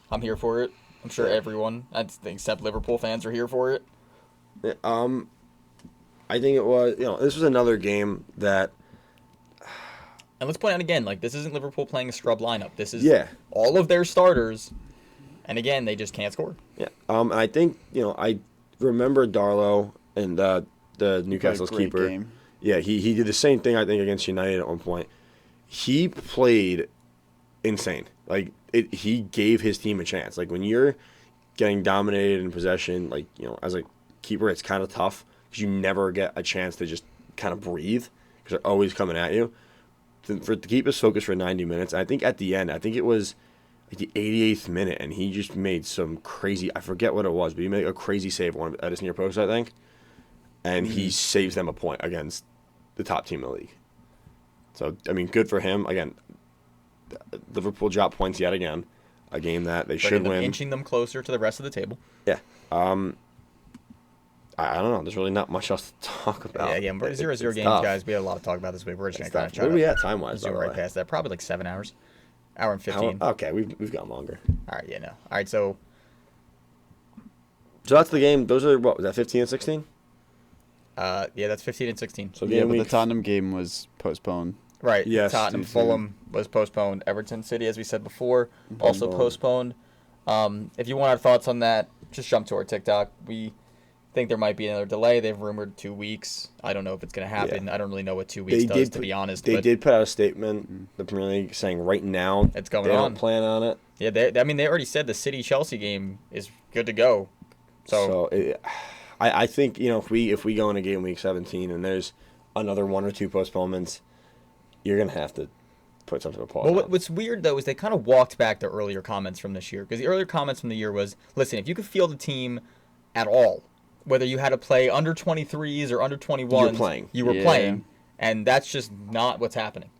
I'm here for it. I'm sure everyone, except Liverpool fans, are here for it. Yeah, I think it was. This was another game that. And let's point out again, this isn't Liverpool playing a scrub lineup. This is all of their starters, and again, they just can't score. Yeah. And I think I remember Darlow and the Newcastle's keeper. Game. Yeah, he did the same thing I think against United at one point. He played insane. He gave his team a chance. When you're getting dominated in possession, as a keeper, it's kind of tough because you never get a chance to just kind of breathe because they're always coming at you. To keep his focus for 90 minutes, I think at the end, it was the 88th minute, and he just made some crazy, I forget what it was, but he made a crazy save at his near post, I think. And he saves them a point against the top team in the league. So, good good for him. Again, Liverpool dropped points yet again. A game that they should win. Inching them closer to the rest of the table. Yeah. I don't know. There's really not much else to talk about. Yeah, again, 0-0 games, guys. We had a lot to talk about this week. We're just going to kind of try What are we at time-wise, zoom right past that. Probably 7 hours. Hour and 15. Okay, we've gone longer. All right, yeah, no. All right, so that's the game. Those are, what, was that 15 and 16? Yeah, that's 15 and 16. So Yeah, game but the week Tottenham game was postponed. Right. Yes. Tottenham, Fulham was postponed. Everton City, as we said before, also postponed. If you want our thoughts on that, just jump to our TikTok. We think there might be another delay. They've rumored 2 weeks. I don't know if it's going to happen. Yeah. I don't really know what 2 weeks does, to be honest. They but did put out a statement, the Premier League, saying right now it's going they on. don't plan on it. Yeah, they already said the City-Chelsea game is good to go. I think, if we go into game week 17 and there's another 1 or 2 postponements, you're going to have to put something to pause. Well, what's weird, though, is they kind of walked back the earlier comments from this year. Because the earlier comments from the year was, listen, if you could field a team at all, whether you had to play under 23s or under 21s, you were playing. And that's just not what's happening.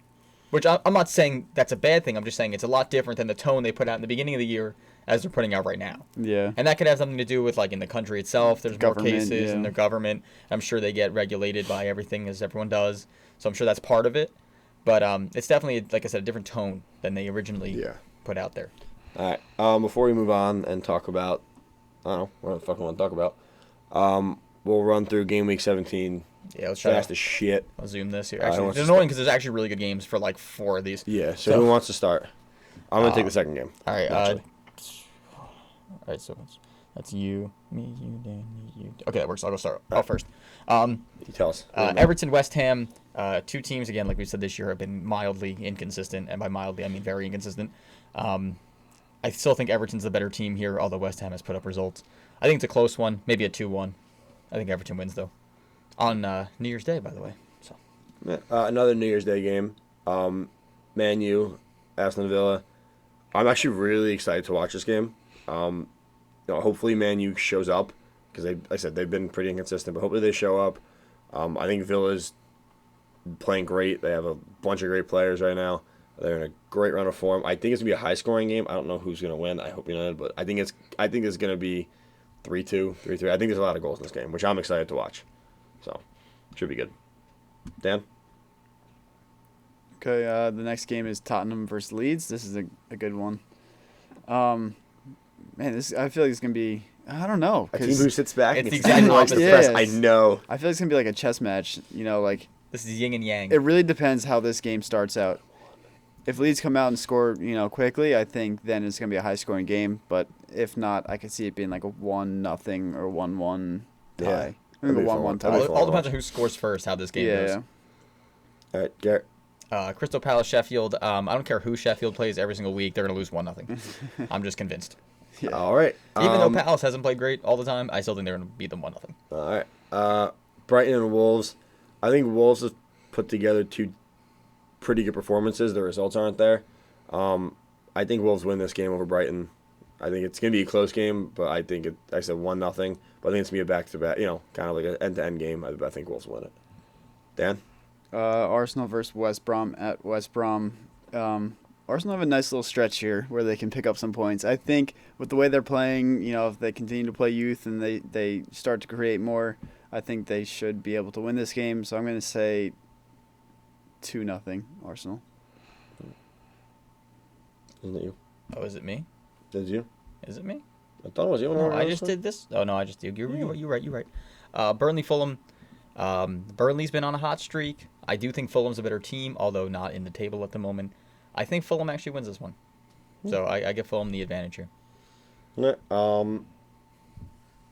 Which I'm not saying that's a bad thing. I'm just saying it's a lot different than the tone they put out in the beginning of the year as they're putting out right now. Yeah. And that could have something to do with, like, in the country itself, there's more cases in the government. I'm sure they get regulated by everything, as everyone does. So I'm sure that's part of it. But it's definitely, like I said, a different tone than they originally put out there. All right. Before we move on and talk about, I don't know, what the fuck we want to talk about, we'll run through game week 17 let's try fast as shit. I'll zoom this here. Actually, it's annoying because there's actually really good games for, like, 4 of these. Yeah, so who wants to start? I'm going to take the second game. All right. So that's you, me, you, Dan, you. Okay, that works. I'll go start first. You tell us. Everton, West Ham, 2 teams, again, like we said this year, have been mildly inconsistent. And by mildly, I mean very inconsistent. I still think Everton's the better team here, although West Ham has put up results. I think it's a close one, maybe a 2-1. I think Everton wins, though. On New Year's Day, by the way. So another New Year's Day game. Man U, Aston Villa. I'm actually really excited to watch this game. Hopefully Man U shows up because like I said, they've been pretty inconsistent, but hopefully they show up. I think Villa's playing great. They have a bunch of great players right now. They're in a great run of form. I think it's gonna be a high scoring game. I don't know who's gonna win. I hope United, but I think it's gonna be 3-2, 3-3. I think there's a lot of goals in this game, which I'm excited to watch. So should be good. Dan? Okay, the next game is Tottenham versus Leeds. This is a good one. Man, I feel like it's gonna be. I don't know. A team who sits back. It's the exact opposite. Press. I know. I feel like it's gonna be like a chess match. Like this is yin and yang. It really depends how this game starts out. If Leeds come out and score, quickly, I think then it's gonna be a high-scoring game. But if not, I could see it being like a 1-0 or 1-1 tie. Yeah. I think a 1-1 tie. All depends on who scores first. How this game goes. Yeah. All right, Garrett. Crystal Palace, Sheffield. I don't care who Sheffield plays every single week. They're gonna lose 1-0. I'm just convinced. Yeah. All right. Even though Palace hasn't played great all the time, I still think they're going to beat them 1-0. All right. Brighton and Wolves. I think Wolves have put together 2 pretty good performances. The results aren't there. I think Wolves win this game over Brighton. I think it's going to be a close game, but I think I said 1-0. But I think it's going to be a back-to-back, kind of like an end-to-end game. I think Wolves win it. Dan? Arsenal versus West Brom at West Brom. Arsenal have a nice little stretch here where they can pick up some points. I think with the way they're playing, if they continue to play youth and they start to create more, I think they should be able to win this game. So I'm going to say 2-0 Arsenal. Isn't it you? Oh, is it me? Is it you? Is it me? I thought it was you. No, I just did this. Oh, no, I just did. You're right. Burnley, Fulham. Burnley's been on a hot streak. I do think Fulham's a better team, although not in the table at the moment. I think Fulham actually wins this one. So I give Fulham the advantage here. Yeah,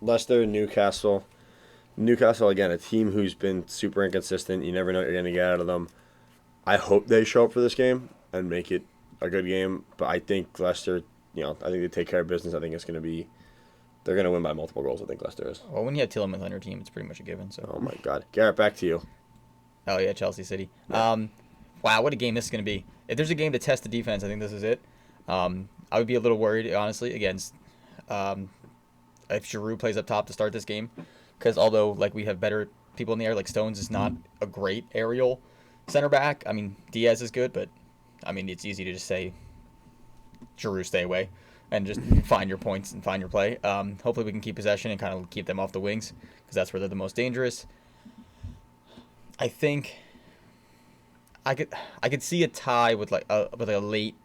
Leicester, Newcastle. Newcastle, again, a team who's been super inconsistent. You never know what you're going to get out of them. I hope they show up for this game and make it a good game. But I think Leicester, I think they take care of business. I think it's going to be, they're going to win by multiple goals, I think Leicester is. Well, when you have Tielemans on your team, it's pretty much a given. So. Oh, my God. Garrett, back to you. Oh, yeah, Chelsea City. Yeah. Wow, what a game this is going to be. If there's a game to test the defense, I think this is it. I would be a little worried, honestly, against if Giroud plays up top to start this game. Because although we have better people in the air, like Stones is not a great aerial center back. I mean, Diaz is good, but, it's easy to just say, Giroud, stay away. And just find your points and find your play. Hopefully we can keep possession and kind of keep them off the wings. Because that's where they're the most dangerous. I think I could see a tie with a late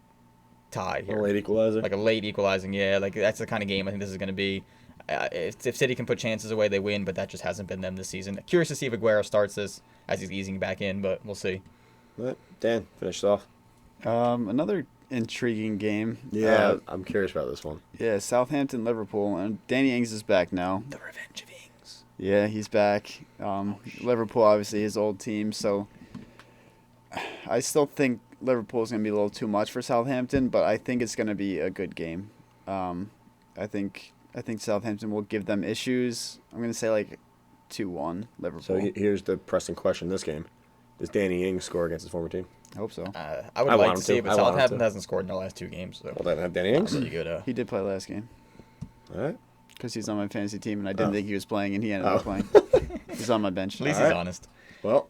tie here. A late equalizer? Like a late equalizing, yeah. That's the kind of game I think this is going to be. If City can put chances away, they win, but that just hasn't been them this season. Curious to see if Aguero starts this as he's easing back in, but we'll see. All right, Dan, finish it off. Another intriguing game. Yeah, I'm curious about this one. Yeah, Southampton, Liverpool, and Danny Ings is back now. The revenge of Ings. Yeah, he's back. Liverpool, obviously, his old team, so I still think Liverpool's going to be a little too much for Southampton, but I think it's going to be a good game. I think Southampton will give them issues. I'm going to say like 2-1 Liverpool. So here's the pressing question in this game. Does Danny Ings score against his former team? I hope so. I would like to see it, but Southampton hasn't scored in their last 2 games. So well, then have Danny Ings? really good. He did play last game. All right. Because he's on my fantasy team, and I didn't think he was playing, and he ended up playing. He's on my bench. At least he's honest. Well,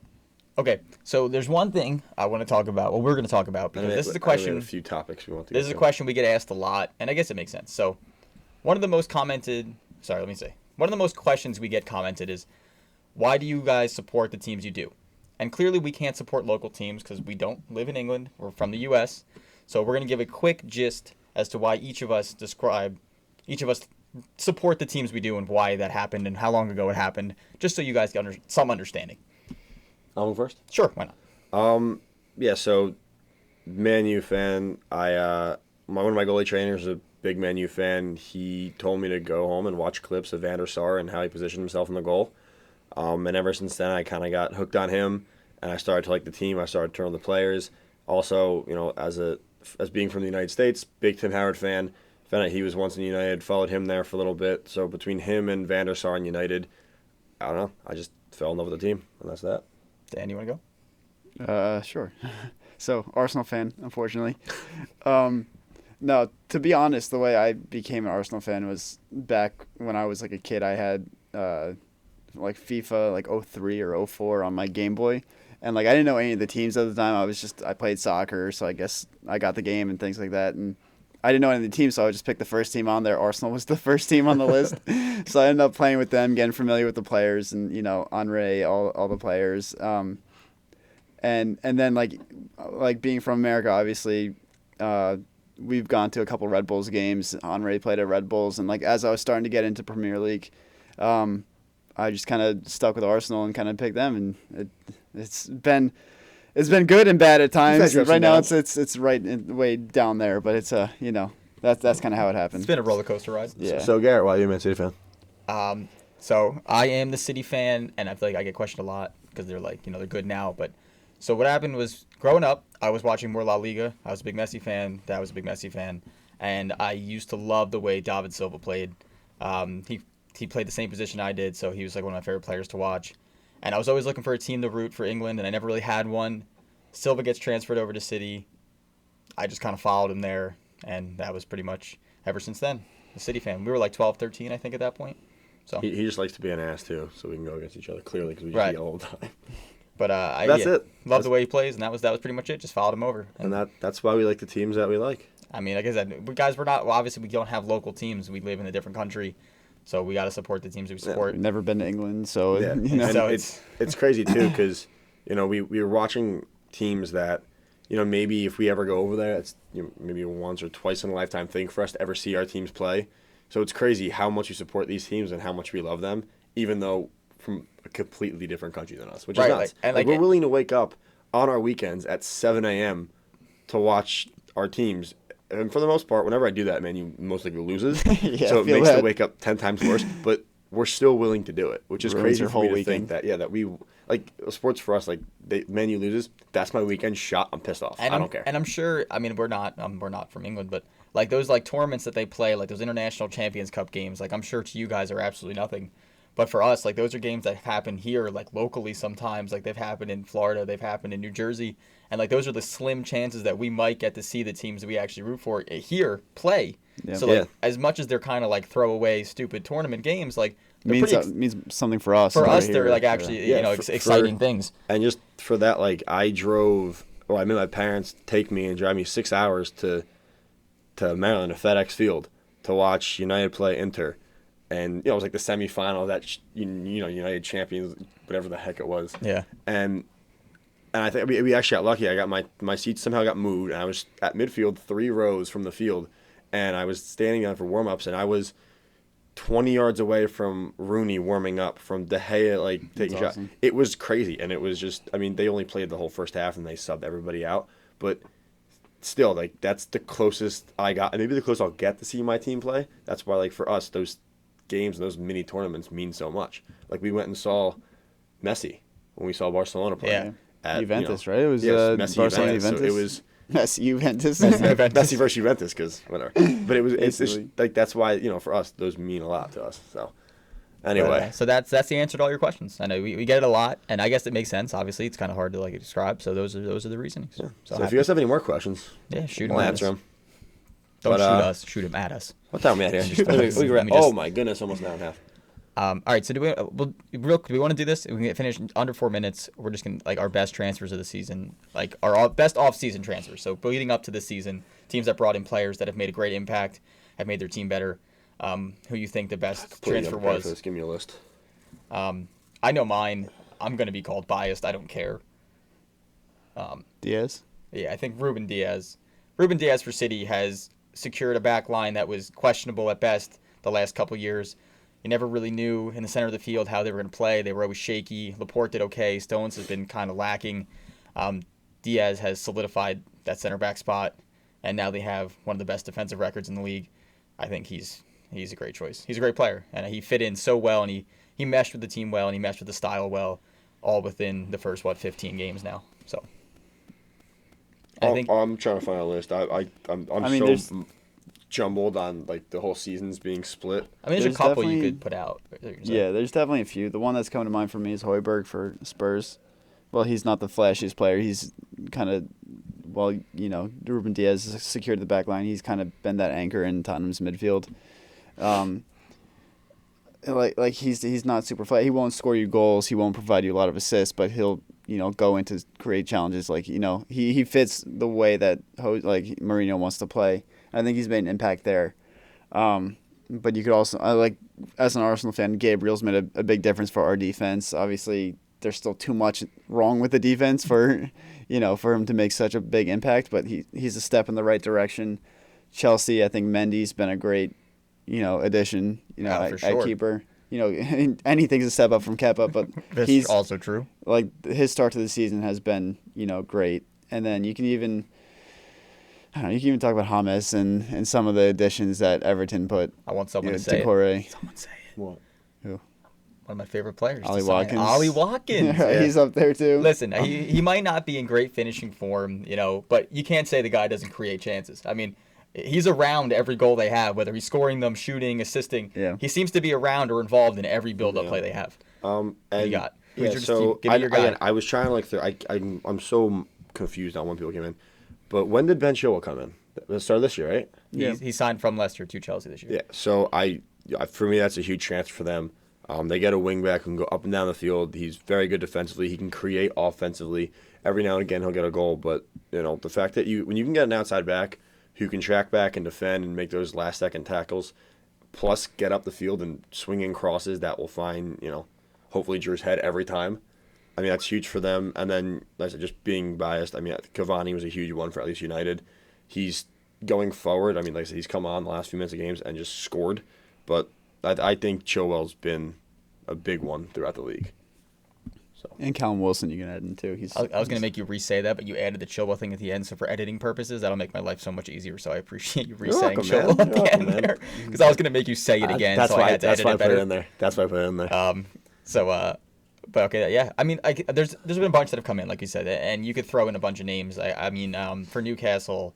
okay, so there's one thing I want to talk about. Well, we're going to talk about because this is a question. A few topics we want to. This is a question we get asked a lot, and I guess it makes sense. So, one of the most questions we get commented is, why do you guys support the teams you do? And clearly, we can't support local teams because we don't live in England. We're from the U.S. So we're going to give a quick gist as to why each of us support the teams we do and why that happened and how long ago it happened, just so you guys get some understanding. I'll go first. Sure, why not? Yeah. So, Man U fan. One of my goalie trainers is a big Man U fan. He told me to go home and watch clips of Van der Sar and how he positioned himself in the goal. And ever since then, I kind of got hooked on him, and I started to like the team. I started to turn on the players. Also, as being from the United States, big Tim Howard fan. Found out he was once in United, followed him there for a little bit. So between him and Van der Sar and United, I don't know. I just fell in love with the team, and that's that. Dan, you want to go? Sure. So, Arsenal fan, unfortunately. No, to be honest, the way I became an Arsenal fan was back when I was like a kid. I had like FIFA like 03 or 04 on my Game Boy, and like I didn't know any of the teams at the time. I played soccer, so I guess I got the game and things like that, and I didn't know any of the teams, so I would just pick the first team on there. Arsenal was the first team on the list, so I ended up playing with them, getting familiar with the players, and Henry, all the players, and then like being from America, obviously. We've gone to a couple Red Bulls games. Henry played at Red Bulls, and like as I was starting to get into Premier League, I just kind of stuck with Arsenal and kind of picked them, and it's been good and bad at times. Right now it's right way down there, but it's that's kind of how it happened. It's been a roller coaster ride. Yeah. So Garrett, why are you a Man City fan? So I am the City fan, and I feel like I get questioned a lot because they're like they're good now, but. So what happened was, growing up, I was watching more La Liga. I was a big Messi fan. Dad was a big Messi fan. And I used to love the way David Silva played. He played the same position I did, so he was like one of my favorite players to watch. And I was always looking for a team to root for England, and I never really had one. Silva gets transferred over to City. I just kind of followed him there, and that was pretty much ever since then, a City fan. We were like 12, 13, I think, at that point. So he just likes to be an ass, too, so we can go against each other, clearly, because we just yell all the time. But that's it. Love the way he plays, and that was pretty much it. Just followed him over, and that's why we like the teams that we like. I mean, like I said, guys, obviously we don't have local teams. We live in a different country, so we got to support the teams we support. We've never been to England, so so it's crazy too because we were watching teams that maybe if we ever go over there, it's maybe once or twice in a lifetime thing for us to ever see our teams play. So it's crazy how much we support these teams and how much we love them, even though from a completely different country than us, which is nuts. We're willing to wake up on our weekends at 7 a.m. to watch our teams. And for the most part, whenever I do that, Man U most likely loses. So it makes the wake up 10 times worse. But we're still willing to do it, which is crazy for me to think that we like sports for us. Like Man U loses, that's my weekend shot. I'm pissed off. I don't care. And I'm sure. I mean, we're not from England, but like those like tournaments that they play, like those International Champions Cup games, like I'm sure to you guys are absolutely nothing. But for us, like those are games that happen here, like locally sometimes. Like they've happened in Florida, they've happened in New Jersey, and like those are the slim chances that we might get to see the teams that we actually root for here play. Yeah. So like as much as they're kind of like throwaway, stupid tournament games, like means something for us. For us, they're like actually exciting things. And just for that, like I made my parents take me and drive me 6 hours to Maryland, to FedEx Field, to watch United play Inter. And, it was like the semifinal of that, United Champions, whatever the heck it was. Yeah. And I think we actually got lucky. I got my seat somehow got moved, and I was at midfield 3 rows from the field, and I was standing there for warm-ups, and I was 20 yards away from Rooney warming up, from De Gea taking a shot. Awesome. It was crazy, and it was just. I mean, they only played the whole first half and they subbed everybody out, but still, that's the closest I got, and maybe the closest I'll get to see my team play. That's why, for us, those games and those mini tournaments mean so much. We went and saw Messi when we saw Barcelona play. Yeah. At, Juventus, right? It was Messi Barcelona Juventus. Juventus. So it was Messi Juventus. Messi versus Juventus, because whatever. But it's just, Basically. that's why for us those mean a lot to us. So anyway, So that's the answer to all your questions. I know we get it a lot, and I guess it makes sense. Obviously, it's kind of hard to describe. So those are the reasonings. yeah. So So if you guys have any more questions, shoot we'll them. answer them. Don't But, shoot us. Shoot them at us. What time are we at here? Shoot us. Let me Oh just- my goodness, almost an hour and a half. All right. So do we want to do this? We can finish in under 4 minutes. We're just gonna our best transfers of the season, our best off-season transfers. So leading up to this season, teams that brought in players that have made a great impact, have made their team better. Who you think the best transfer was? Just give me a list. I know mine. I'm gonna be called biased. I don't care. Diaz. Yeah, I think Ruben Diaz. Ruben Diaz for City has secured a back line that was questionable at best the last couple years. You never really knew in the center of the field how they were going to play. They were always shaky. Laporte did okay. Stones has been kind of lacking. Diaz has solidified that center back spot, and now they have one of the best defensive records in the league. I think he's a great choice. He's a great player, and he fit in so well, and he meshed with the team well, and he meshed with the style well, all within the first 15 games now. So I think I'm trying to find a list. I'm there's- jumbled on the whole season's being split. there's a There's couple you definitely- could put out. Yeah, there's definitely a few. The one that's coming to mind for me is Højbjerg for Spurs. Well, he's not the flashiest player. He's kind of, Ruben Diaz has secured the back line. He's kind of been that anchor in Tottenham's midfield. He's not super flat. He won't score you goals. He won't provide you a lot of assists, but he'll go into create challenges. He fits the way that Mourinho wants to play. I think he's made an impact there. But you could also as an Arsenal fan, Gabriel's made a big difference for our defense. Obviously, there's still too much wrong with the defense for him to make such a big impact. But he's a step in the right direction. Chelsea, I think Mendy's been a great addition. For At sure. keeper. Anything's a step up from Kepa, but That's he's also true. his start to the season has been great. And then you can even talk about James and some of the additions that Everton put. I want someone to say it. Decore. Someone say it. What? Who? One of my favorite players. Ollie to sign. Watkins. Ollie Watkins. He's up there too. Listen, he might not be in great finishing form, but you can't say the guy doesn't create chances. He's around every goal they have, whether he's scoring them, shooting, assisting. Yeah. He seems to be around or involved in every build-up play they have. And you got? Who's yeah, your so team? Give me your guy. again, I was trying to I'm so confused on when people came in, but when did Ben Chilwell come in? The start of this year, right? He signed from Leicester to Chelsea this year. Yeah. So for me, that's a huge transfer for them. They get a wingback who can go up and down the field. He's very good defensively. He can create offensively. Every now and again, he'll get a goal. But the fact that when you can get an outside back who can track back and defend and make those last-second tackles, plus get up the field and swing in crosses that will find hopefully Drew's head every time. That's huge for them. And then, like I said, just being biased, Cavani was a huge one for at least United. He's going forward. Like I said, he's come on the last few minutes of games and just scored. But I think Chilwell's been a big one throughout the league. So And Callum Wilson you can add in too. I was going to make you re-say that, but you added the Chilwell thing at the end, so for editing purposes, that'll make my life so much easier, so I appreciate you re-saying welcome, man. Chilwell at You're the welcome, end man. there, because I was going to make you say it again, that's so why I had to edit I it put it better. in there. That's why I put it in there. But okay, yeah. There's been a bunch that have come in, like you said, and you could throw in a bunch of names. For Newcastle,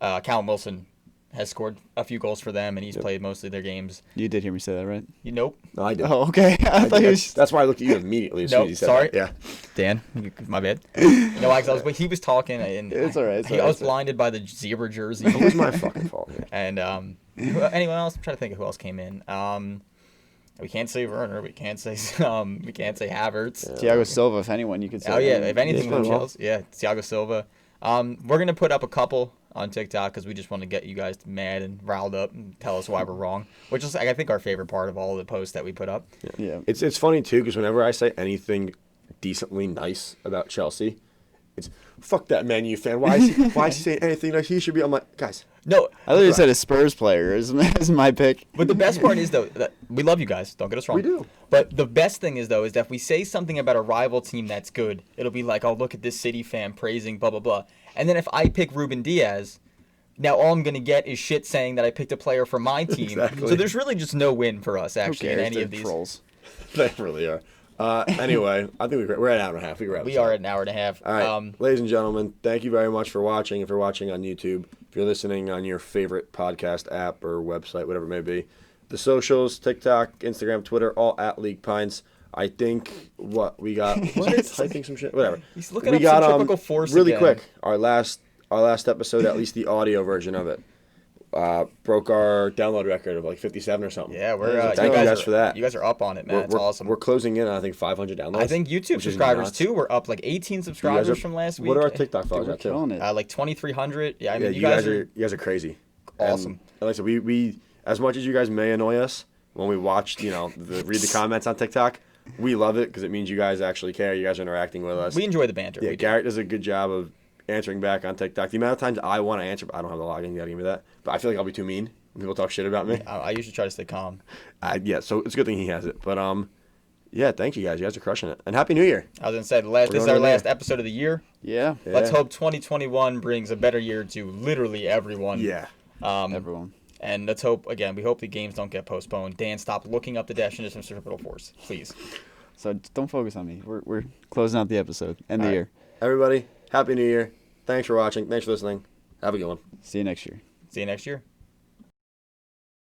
Callum Wilson has scored a few goals for them, and he's played mostly their games. You did hear me say that, right? Nope. No, I did. Oh, okay. I thought you That's why I looked at you immediately as soon as you said sorry. that. Yeah. Dan, my bad. He was talking, and It's all right, it's all I right, was it's all right. blinded by the zebra jersey. It was my fucking fault. Yeah. And anyone else? I'm trying to think of who else came in. We can't say Werner. We can't say Havertz. Thiago Silva, if anyone, you could say. Oh yeah, if anything, Yeah, from well. Chelsea. Yeah, Thiago Silva. We're gonna put up a couple on TikTok because we just want to get you guys mad and riled up and tell us why we're wrong, which is I think our favorite part of all the posts that we put up. Yeah. It's funny too because whenever I say anything decently nice about Chelsea, It's fuck that Man U fan. Why is he saying anything like he should be? I'm like, guys. No, I literally said a Spurs player is my pick. but the best part is though that we love you guys. Don't get us wrong. We do. But the best thing is though is that if we say something about a rival team that's good, it'll be like, oh look at this City fan praising blah blah blah. And then if I pick Ruben Diaz, now all I'm gonna get is shit saying that I picked a player for my team. Exactly. So there's really just no win for us Who actually in cares? any They're of these. trolls. They really are. Anyway, I think we're at an hour and a half. We are at an hour and a half. All right, ladies and gentlemen, thank you very much for watching. If you're watching on YouTube, if you're listening on your favorite podcast app or website, whatever it may be, the socials, TikTok, Instagram, Twitter, all at League Pints. I think we got. What? Typing some shit. Whatever. He's looking up centrifugal force really again. quick. Our last episode, at least the audio version of it, broke our download record of like 57 or something. Yeah, we're thank you guys for that. You guys are up on it, man. It's awesome. We're closing in on I think 500 downloads. I think YouTube subscribers too. We're up like 18 subscribers from last week. What are our TikTok Dude, followers we're at too? killing it. Like 2,300. Yeah, I mean, You guys are crazy. awesome. And like I said, we as much as you guys may annoy us when we watch, read the comments on TikTok, we love it because it means you guys actually care. You guys are interacting with us. We enjoy the banter. Yeah, We do. Garrett does a good job of answering back on TikTok. The amount of times I want to answer, but I don't have the login. You gotta give me that. But I feel like I'll be too mean when people talk shit about me. I usually try to stay calm. Yeah, so it's a good thing he has it. But yeah, thank you guys. You guys are crushing it. And Happy New Year. I was gonna say this is going our in there. last episode of the year. Yeah. Let's hope 2021 brings a better year to literally everyone. Yeah. Everyone. And let's hope again. We hope the games don't get postponed. Dan, stop looking up the definition of centripetal force, please. So don't focus on me. We're closing out the episode. End the year. Everybody, Happy New Year. Thanks for watching. Thanks for listening. Have a good one. See you next year. See you next year.